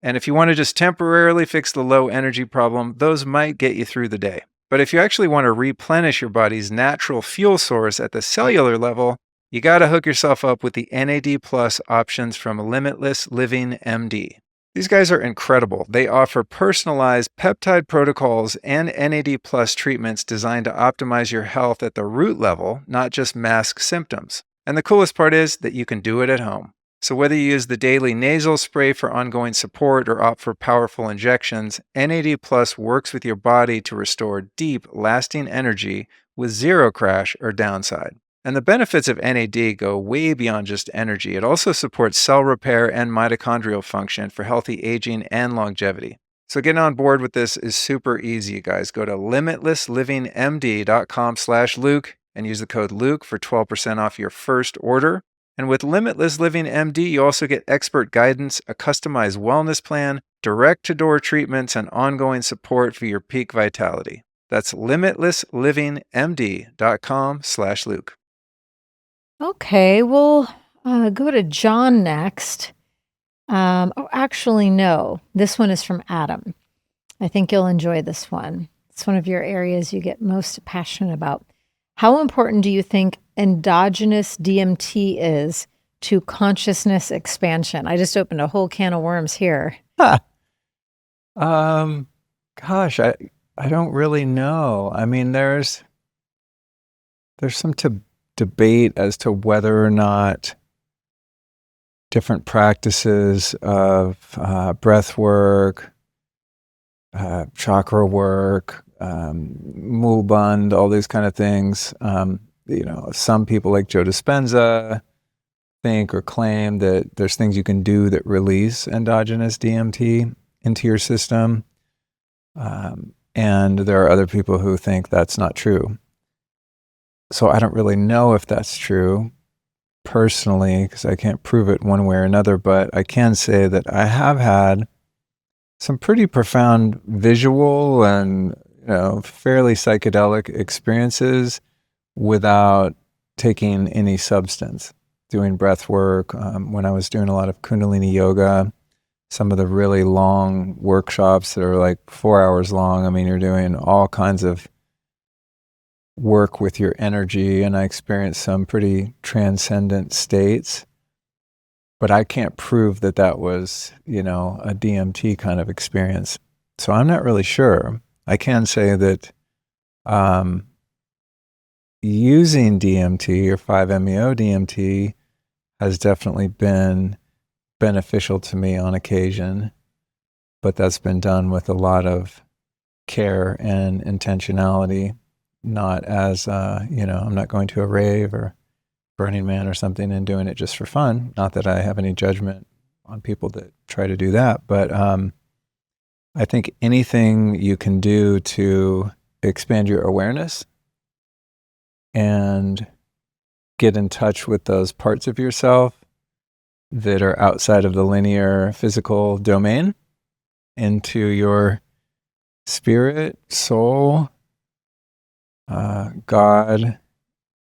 And if you want to just temporarily fix the low energy problem, those might get you through the day. But if you actually want to replenish your body's natural fuel source at the cellular level, you got to hook yourself up with the NAD plus options from Limitless Living MD. These guys are incredible. They offer personalized peptide protocols and NAD plus treatments designed to optimize your health at the root level, not just mask symptoms. And the coolest part is that you can do it at home. So whether you use the daily nasal spray for ongoing support or opt for powerful injections, NAD Plus works with your body to restore deep, lasting energy with zero crash or downside. And the benefits of NAD go way beyond just energy. It also supports cell repair and mitochondrial function for healthy aging and longevity. So getting on board with this is super easy, you guys. Go to limitlesslivingmd.com/Luke and use the code Luke for 12% off your first order. And with Limitless Living MD, you also get expert guidance, a customized wellness plan, direct-to-door treatments, and ongoing support for your peak vitality. That's limitlesslivingmd.com/Luke. Okay, we'll go to John next. Actually, no. This one is from Adam. I think you'll enjoy this one. It's one of your areas you get most passionate about. How important do you think endogenous DMT is to consciousness expansion? I just opened a whole can of worms here. Gosh, I don't really know. I mean, there's some debate as to whether or not different practices of breath work, chakra work, Mulband, all these kind of things. Some people like Joe Dispenza think or claim that there's things you can do that release endogenous DMT into your system. And there are other people who think that's not true. So I don't really know if that's true personally, because I can't prove it one way or another, but I can say that I have had some pretty profound visual and fairly psychedelic experiences without taking any substance. Doing breath work, when I was doing a lot of Kundalini yoga, some of the really long workshops that are like 4 hours long. I mean, you're doing all kinds of work with your energy, and I experienced some pretty transcendent states. But I can't prove that that was, a DMT kind of experience. So I'm not really sure. I can say that using DMT or 5-MeO DMT has definitely been beneficial to me on occasion, but that's been done with a lot of care and intentionality, not as, I'm not going to a rave or Burning Man or something and doing it just for fun. Not that I have any judgment on people that try to do that, but I think anything you can do to expand your awareness and get in touch with those parts of yourself that are outside of the linear physical domain into your spirit, soul, God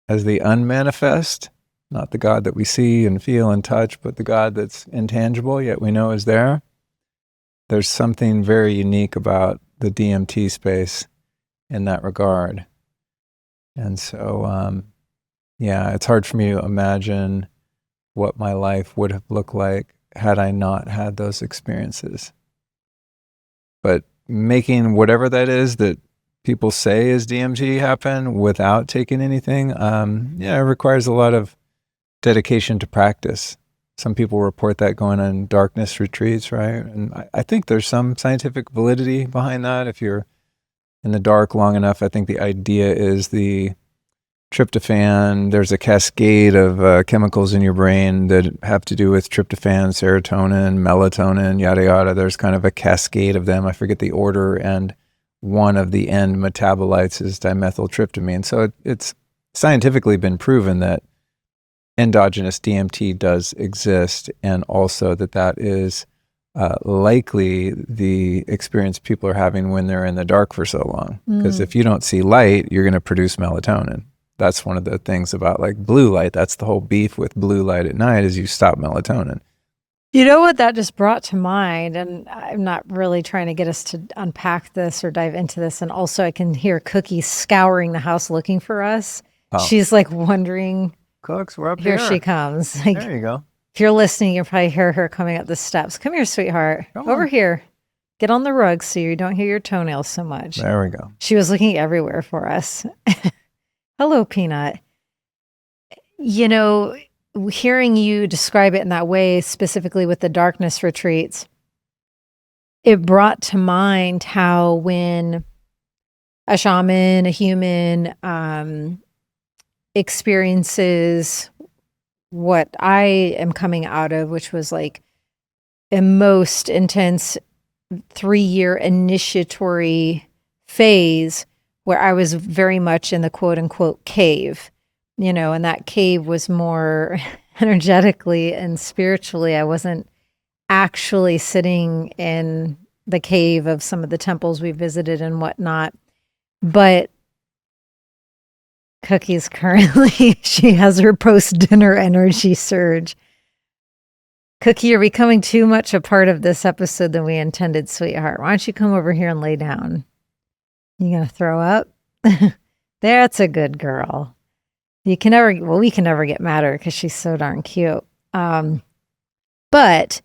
as the unmanifest, not the God that we see and feel and touch, but the God that's intangible, yet we know is there. There's something very unique about the DMT space in that regard. And so, it's hard for me to imagine what my life would have looked like had I not had those experiences. But making whatever that is that people say is DMT happen without taking anything, it requires a lot of dedication to practice. Some people report that going on darkness retreats, right? And I think there's some scientific validity behind that. If you're in the dark long enough, I think the idea is the tryptophan, there's a cascade of chemicals in your brain that have to do with tryptophan, serotonin, melatonin, yada, yada. There's kind of a cascade of them. I forget the order. And one of the end metabolites is dimethyltryptamine. So it's scientifically been proven that endogenous DMT does exist, and also that is likely the experience people are having when they're in the dark for so long. Because if you don't see light, you're going to produce melatonin. That's one of the things about like blue light. That's the whole beef with blue light at night is you stop melatonin. You know what that just brought to mind, and I'm not really trying to get us to unpack this or dive into this. And also I can hear Cookie scouring the house looking for us. Oh. She's like wondering, Cooks, we're up here she comes. Like, there you go. if you're listening, you'll probably hear her coming up the steps. Come here, sweetheart. Come Over on. here. Get on the rug so you don't hear your toenails so much. There we go. She was looking everywhere for us. Hello, Peanut. You know, hearing you describe it in that way, specifically with the darkness retreats, it brought to mind how when a shaman, a human, experiences what I am coming out of, which was like a most intense 3-year initiatory phase where I was very much in the quote unquote cave, and that cave was more energetically and spiritually. I wasn't actually sitting in the cave of some of the temples we visited and whatnot, but Cookie's currently, she has her post-dinner energy surge. Cookie, you're becoming too much a part of this episode than we intended, sweetheart. Why don't you come over here and lay down? You gonna throw up? That's a good girl. We can never get mad at her because she's so darn cute. But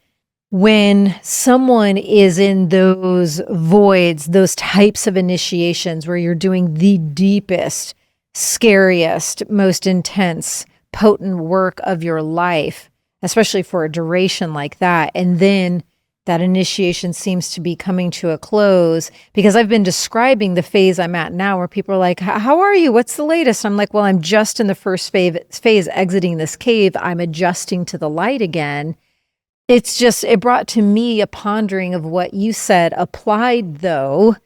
when someone is in those voids, those types of initiations where you're doing the deepest, scariest, most intense, potent work of your life, especially for a duration like that, and then that initiation seems to be coming to a close, because I've been describing the phase I'm at now where people are like, how are you? What's the latest? I'm like, well, I'm just in the first phase exiting this cave. I'm adjusting to the light again. It brought to me a pondering of what you said applied though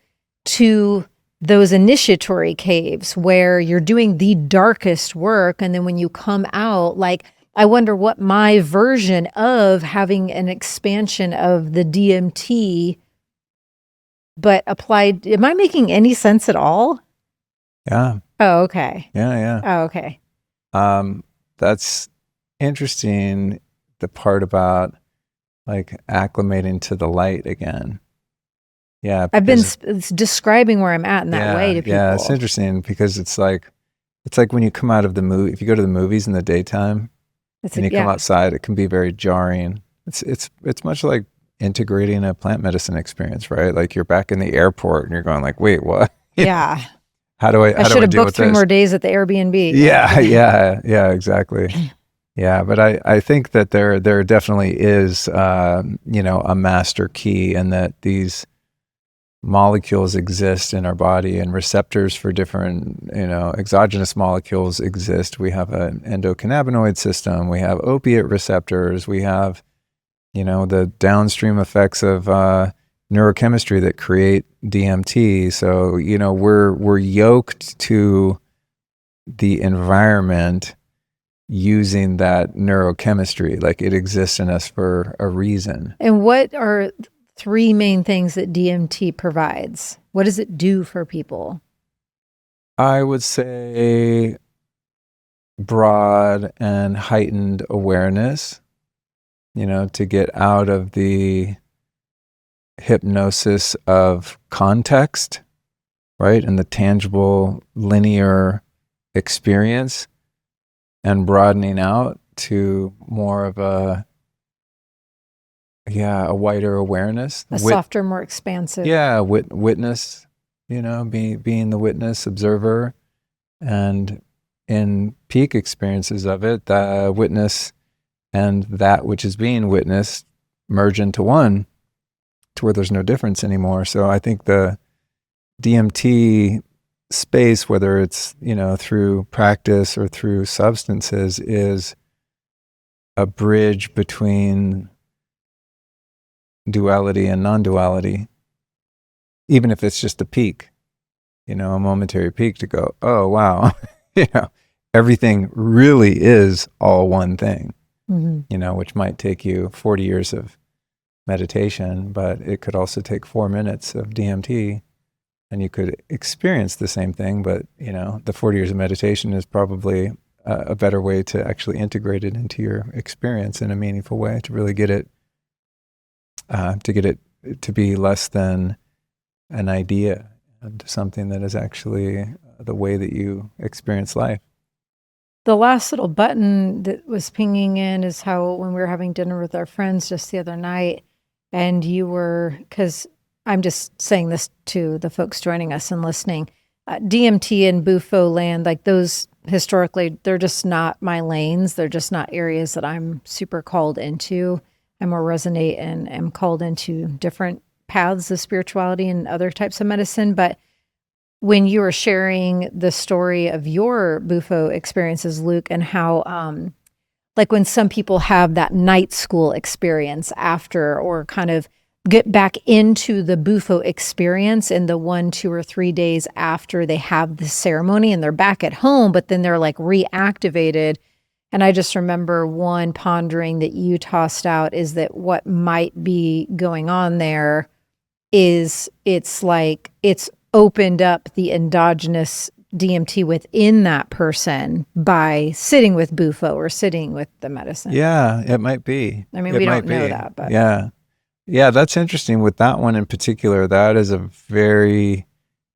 to those initiatory caves where you're doing the darkest work. And then when you come out, like, I wonder what my version of having an expansion of the DMT, but applied. Am I making any sense at all? Yeah. Oh, okay. Yeah. Oh, okay. That's interesting. The part about like acclimating to the light again. Yeah. I've been describing where I'm at in that way to people. Yeah. It's interesting because it's like when you come out of the movie, if you go to the movies in the daytime, and you come outside, it can be very jarring. It's much like integrating a plant medicine experience, right? Like you're back in the airport and you're going like, wait, what? Yeah. How do I should have deal booked with 3 this? more days at the Airbnb. Yeah, exactly. Yeah, but I think that there definitely is, a master key, and that these molecules exist in our body, and receptors for different, exogenous molecules exist. We have an endocannabinoid system. We have opiate receptors. We have, the downstream effects of neurochemistry that create DMT. So, we're yoked to the environment using that neurochemistry. Like it exists in us for a reason. And what are 3 main things that DMT provides? What does it do for people? I would say broad and heightened awareness, to get out of the hypnosis of context, right? And the tangible linear experience, and broadening out to more of a wider awareness. Softer, more expansive. Yeah, witness, being the witness, observer, and in peak experiences of it, the witness and that which is being witnessed merge into one, to where there's no difference anymore. So I think the DMT space, whether it's, through practice or through substances, is a bridge between duality and non-duality, even if it's just a peak, a momentary peak, to go, oh, wow, everything really is all one thing, which might take you 40 years of meditation, but it could also take 4 minutes of DMT and you could experience the same thing. But, the 40 years of meditation is probably a better way to actually integrate it into your experience in a meaningful way, to really get it to be less than an idea and something that is actually the way that you experience life. The last little button that was pinging in is how when we were having dinner with our friends just the other night, and you were, because I'm just saying this to the folks joining us and listening, DMT and Bufo land, like those historically, they're just not my lanes. They're just not areas that I'm super called into. I more resonate and am called into different paths of spirituality and other types of medicine. But when you were sharing the story of your Bufo experiences, Luke, and how, like when some people have that night school experience after, or kind of get back into the Bufo experience in the 1, 2, or 3 days after they have the ceremony and they're back at home, but then they're like reactivated. And I just remember one pondering that you tossed out is that what might be going on there is it's like it's opened up the endogenous DMT within that person by sitting with Bufo or sitting with the medicine. Yeah, it might be. I mean, we don't know that, but yeah, that's interesting. With that one in particular, that is a very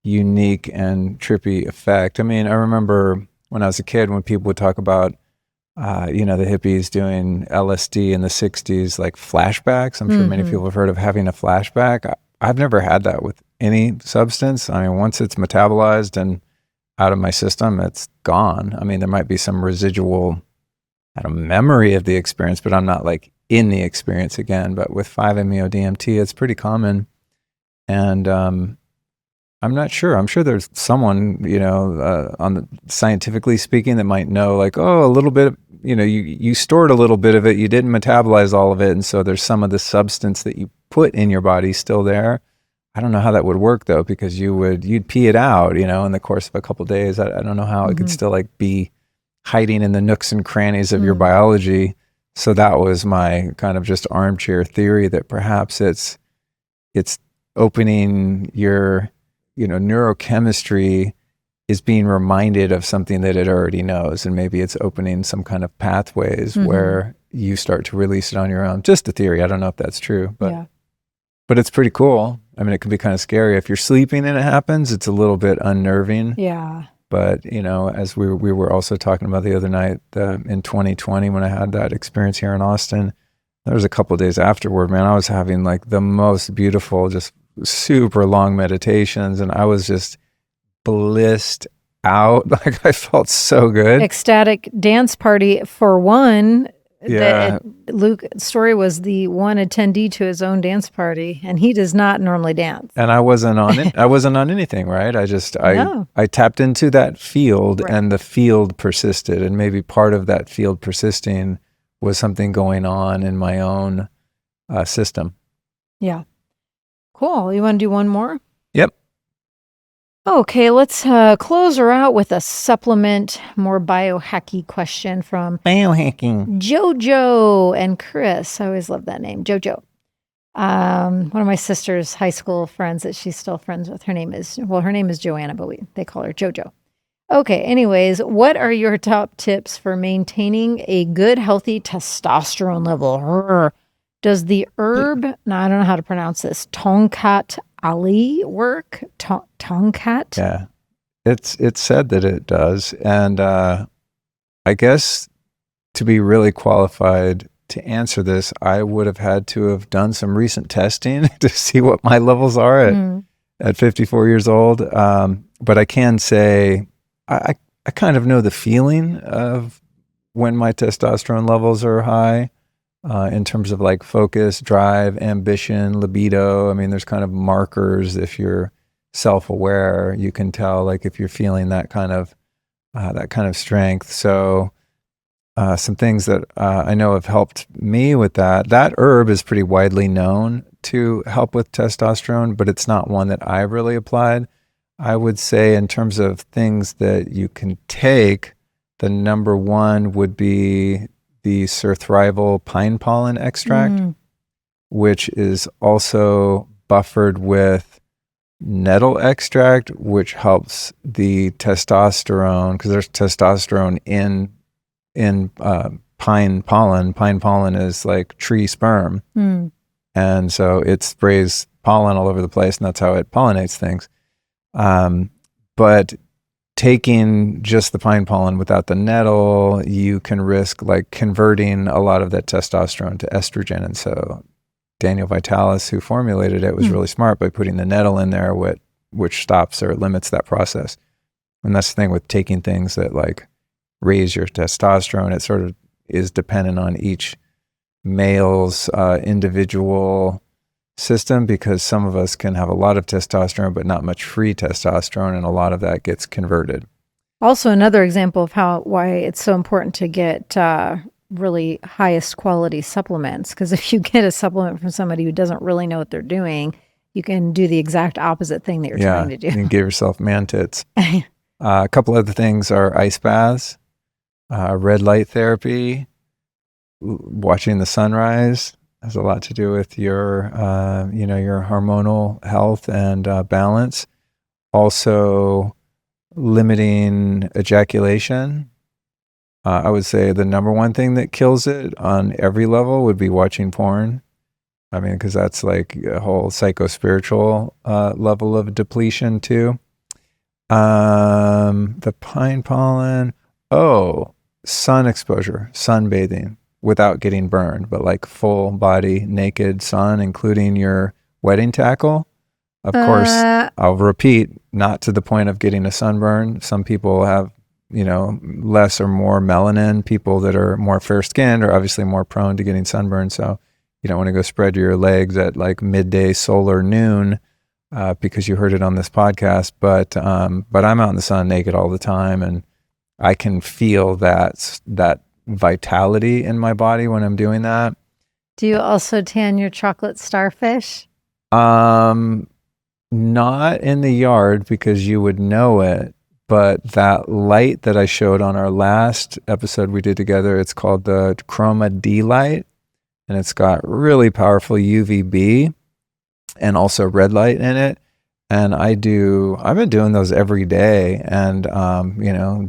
unique and trippy effect. I mean, I remember when I was a kid, when people would talk about, the hippies doing LSD in the 60s, like flashbacks. I'm sure many people have heard of having a flashback. I've never had that with any substance. I mean, once it's metabolized and out of my system, it's gone. I mean, there might be some residual memory of the experience, but I'm not like in the experience again. But with 5-MeO-DMT, it's pretty common. And I'm not sure. I'm sure there's someone, on the scientifically speaking, that might know, like, a little bit, you stored a little bit of it, you didn't metabolize all of it, and so there's some of the substance that you put in your body still there. I don't know how that would work though, because you'd pee it out, in the course of a couple of days. I don't know how it could still like be hiding in the nooks and crannies of your biology. So that was my kind of just armchair theory, that perhaps it's opening your, neurochemistry is being reminded of something that it already knows. And maybe it's opening some kind of pathways where you start to release it on your own. Just a theory. I don't know if that's true, but it's pretty cool. I mean, it can be kind of scary. If you're sleeping and it happens, it's a little bit unnerving. Yeah. But, as we were also talking about the other night, in 2020, when I had that experience here in Austin, there was a couple of days afterward, man, I was having like the most beautiful, just super long meditations. And I was just blissed out. Like, I felt so good. Ecstatic dance party for one. Yeah. Luke Storey was the one attendee to his own dance party, and he does not normally dance. And I wasn't on it. I wasn't on anything, right? I tapped into that field, and the field persisted. And maybe part of that field persisting was something going on in my own system. Yeah. Cool. You want to do one more? Yep. Okay, let's close her out with a supplement, more biohacky question from Biohacking. Jojo and Chris. I always love that name, Jojo. One of my sister's high school friends that she's still friends with. Her name is Joanna, but they call her Jojo. Okay, anyways, what are your top tips for maintaining a good, healthy testosterone level? Does the herb, now I don't know how to pronounce this, Tongkat Ali work? Tongkat? Yeah, it's said that it does. And I guess to be really qualified to answer this, I would have had to have done some recent testing to see what my levels are at 54 years old. But I can say I kind of know the feeling of when my testosterone levels are high. In terms of like focus, drive, ambition, libido. I mean, there's kind of markers. If you're self-aware, you can tell like if you're feeling that kind of strength. So some things that I know have helped me with that. That herb is pretty widely known to help with testosterone, but it's not one that I've really applied. I would say in terms of things that you can take, the number one would be the surthrival pine pollen extract. which is also buffered with nettle extract, which helps the testosterone, because there's testosterone in pine pollen. Pine pollen is like tree sperm. And so it sprays pollen all over the place, and that's how it pollinates things. But taking just the pine pollen without the nettle, you can risk like converting a lot of that testosterone to estrogen. And so Daniel Vitalis, who formulated it, was really smart by putting the nettle in there, which stops or limits that process. And that's the thing with taking things that like raise your testosterone. It sort of is dependent on each male's individual system, because some of us can have a lot of testosterone but not much free testosterone, and a lot of that gets converted. Also, another example of why it's so important to get really highest quality supplements, because if you get a supplement from somebody who doesn't really know what they're doing, you can do the exact opposite thing that you're trying to do. You can give yourself man tits. A couple other things are ice baths, red light therapy, watching the sunrise has a lot to do with your, your hormonal health and balance. Also, limiting ejaculation. I would say the number one thing that kills it on every level would be watching porn. I mean, because that's like a whole psycho-spiritual level of depletion too. The pine pollen. Oh, sun exposure, sunbathing without getting burned, but like full body naked sun, including your wedding tackle. Of course, I'll repeat, not to the point of getting a sunburn. Some people have, less or more melanin. People that are more fair skinned are obviously more prone to getting sunburn. So you don't want to go spread your legs at like midday solar noon because you heard it on this podcast. But I'm out in the sun naked all the time, and I can feel that vitality in my body when I'm doing that. Do you also tan your chocolate starfish? Not in the yard, because you would know it. But that light that I showed on our last episode we did together, it's called the Chroma D light, and it's got really powerful UVB and also red light in it. And I've been doing those every day, and,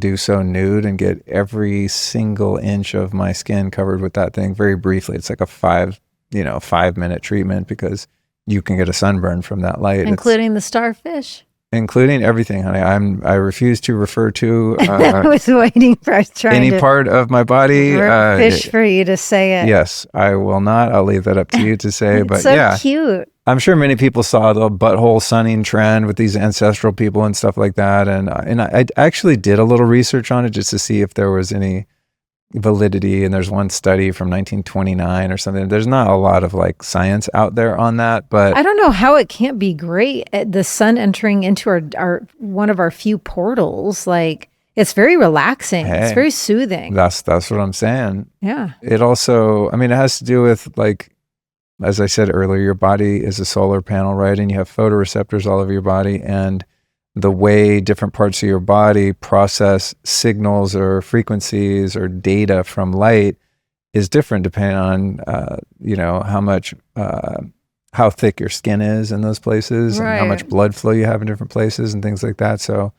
do so nude and get every single inch of my skin covered with that thing very briefly. It's like a 5-minute treatment, because you can get a sunburn from that light. Including the starfish? Including everything, honey. I refuse to refer to I was waiting for any part of my body. Fish for you to say it. Yes, I will not. I'll leave that up to you to say. But so yeah, cute. I'm sure many people saw the butthole sunning trend with these ancestral people and stuff like that. And I actually did a little research on it just to see if there was any validity. And there's one study from 1929 or something. There's not a lot of like science out there on that, but I don't know how it can't be great. The sun entering into our one of our few portals, like it's very relaxing. Hey, it's very soothing. That's what I'm saying. Yeah. It also, it has to do with, like, as I said earlier, your body is a solar panel, right? And you have photoreceptors all over your body, and the way different parts of your body process signals or frequencies or data from light is different depending on, how thick your skin is in those places, right, and how much blood flow you have in different places and things like that. So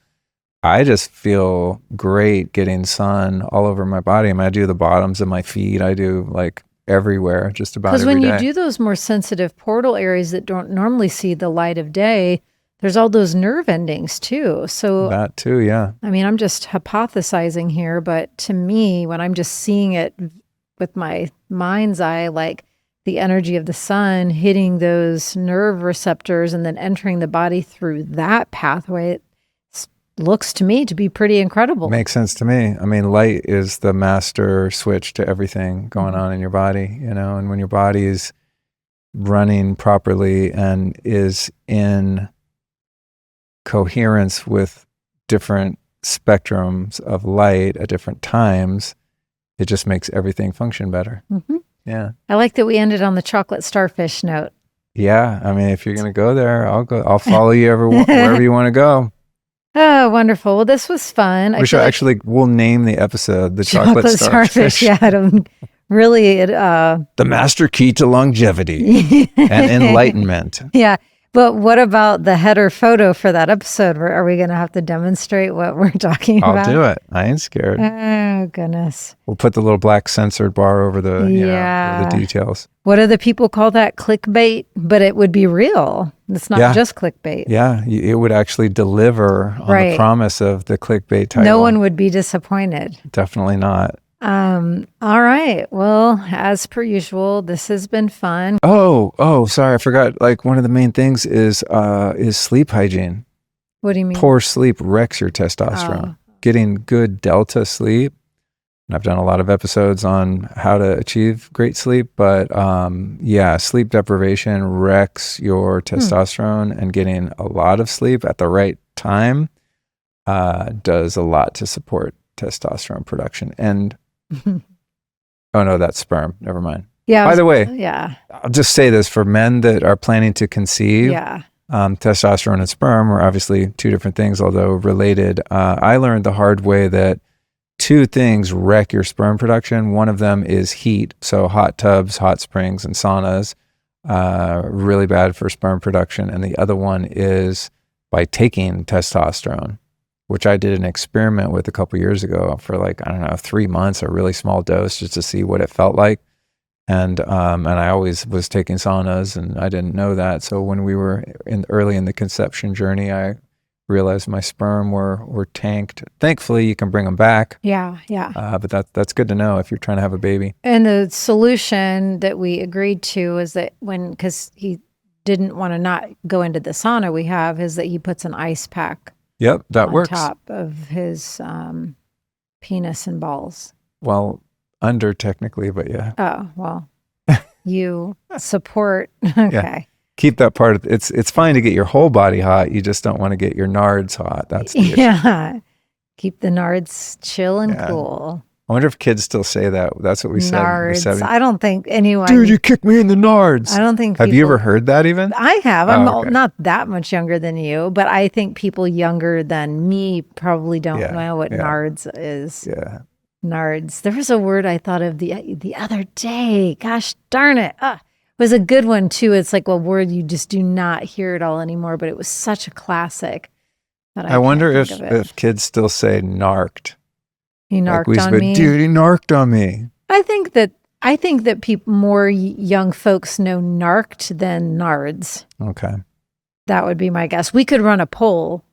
I just feel great getting sun all over my body. I do the bottoms of my feet. I do like everywhere, just about every day. Because when you do those more sensitive portal areas that don't normally see the light of day, there's all those nerve endings too. So that too, yeah. I'm just hypothesizing here, but to me, when I'm just seeing it with my mind's eye, like the energy of the sun hitting those nerve receptors and then entering the body through that pathway, it looks to me to be pretty incredible. Makes sense to me. Light is the master switch to everything going on in your body, and when your body is running properly and is in coherence with different spectrums of light at different times, it just makes everything function better. Mm-hmm. Yeah. I like that we ended on the chocolate starfish note. Yeah. If you're going to go there, I'll follow you wherever you want to go. Oh, wonderful. Well, this was fun. We'll name the episode the chocolate starfish. Yeah, it'll really, The master key to longevity and enlightenment. yeah. But what about the header photo for that episode? Are we going to have to demonstrate what we're talking about? I'll do it. I ain't scared. Oh, goodness. We'll put the little black censored bar over the, the details. What do the people call that? Clickbait? But it would be real. It's not just clickbait. Yeah, it would actually deliver on the promise of the clickbait title. No one would be disappointed. Definitely not. All right. Well, as per usual, this has been fun. Oh, sorry. I forgot. Like one of the main things is sleep hygiene. What do you mean? Poor sleep wrecks your testosterone. Getting good delta sleep. And I've done a lot of episodes on how to achieve great sleep, but sleep deprivation wrecks your testosterone, and getting a lot of sleep at the right time does a lot to support testosterone production. And oh no, that's sperm. Never mind. Yeah. By the way, I'll just say this for men that are planning to conceive. Yeah. Testosterone and sperm are obviously two different things, although related. I learned the hard way that two things wreck your sperm production. One of them is heat. So hot tubs, hot springs, and saunas, really bad for sperm production. And the other one is by taking testosterone, which I did an experiment with a couple years ago for 3 months, a really small dose just to see what it felt like. And I always was taking saunas, and I didn't know that. So when we were early in the conception journey, I realized my sperm were tanked. Thankfully, you can bring them back. Yeah. But that's good to know if you're trying to have a baby. And the solution that we agreed to is that because he didn't want to not go into the sauna is that he puts an ice pack. Yep, that works. On top of his penis and balls. Well, under technically, but yeah. Oh, well, you support. Okay. Yeah. Keep that part of it's fine to get your whole body hot. You just don't want to get your nards hot. That's the issue. Keep the nards chill and cool. I wonder if kids still say that. That's what we nards. said. I don't think anyone. Dude, you kicked me in the nards. I don't think. Have you ever heard that even? I have. I'm not that much younger than you, but I think people younger than me probably don't know what nards is. Yeah. Nards. There was a word I thought of the other day. Gosh darn it. It was a good one too. It's like a word you just do not hear it all anymore, but it was such a classic. I wonder if kids still say narked. He narked on me. Dude, he narked on me. I think that people, more young folks know narked than nards. Okay. That would be my guess. We could run a poll.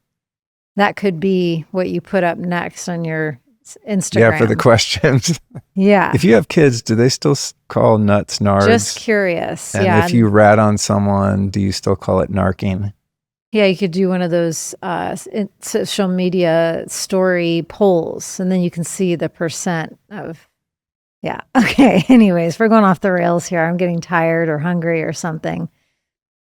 That could be what you put up next on your Instagram. Yeah, for the questions. Yeah. If you have kids, do they still call nuts nards? Just curious. And if you rat on someone, do you still call it narking? Yeah, you could do one of those social media story polls, and then you can see the percent of, yeah. Okay, anyways, we're going off the rails here. I'm getting tired or hungry or something.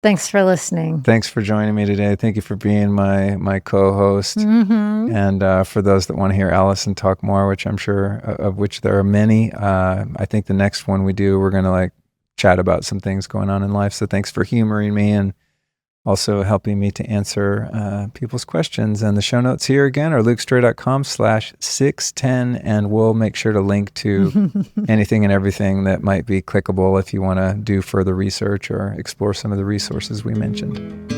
Thanks for listening. Thanks for joining me today. Thank you for being my co-host. Mm-hmm. And for those that want to hear Alyson talk more, which I'm sure of which there are many, I think the next one we do, we're going to chat about some things going on in life. So thanks for humoring me and also helping me to answer people's questions. And the show notes here again are lukestorey.com/610, and we'll make sure to link to anything and everything that might be clickable if you want to do further research or explore some of the resources we mentioned.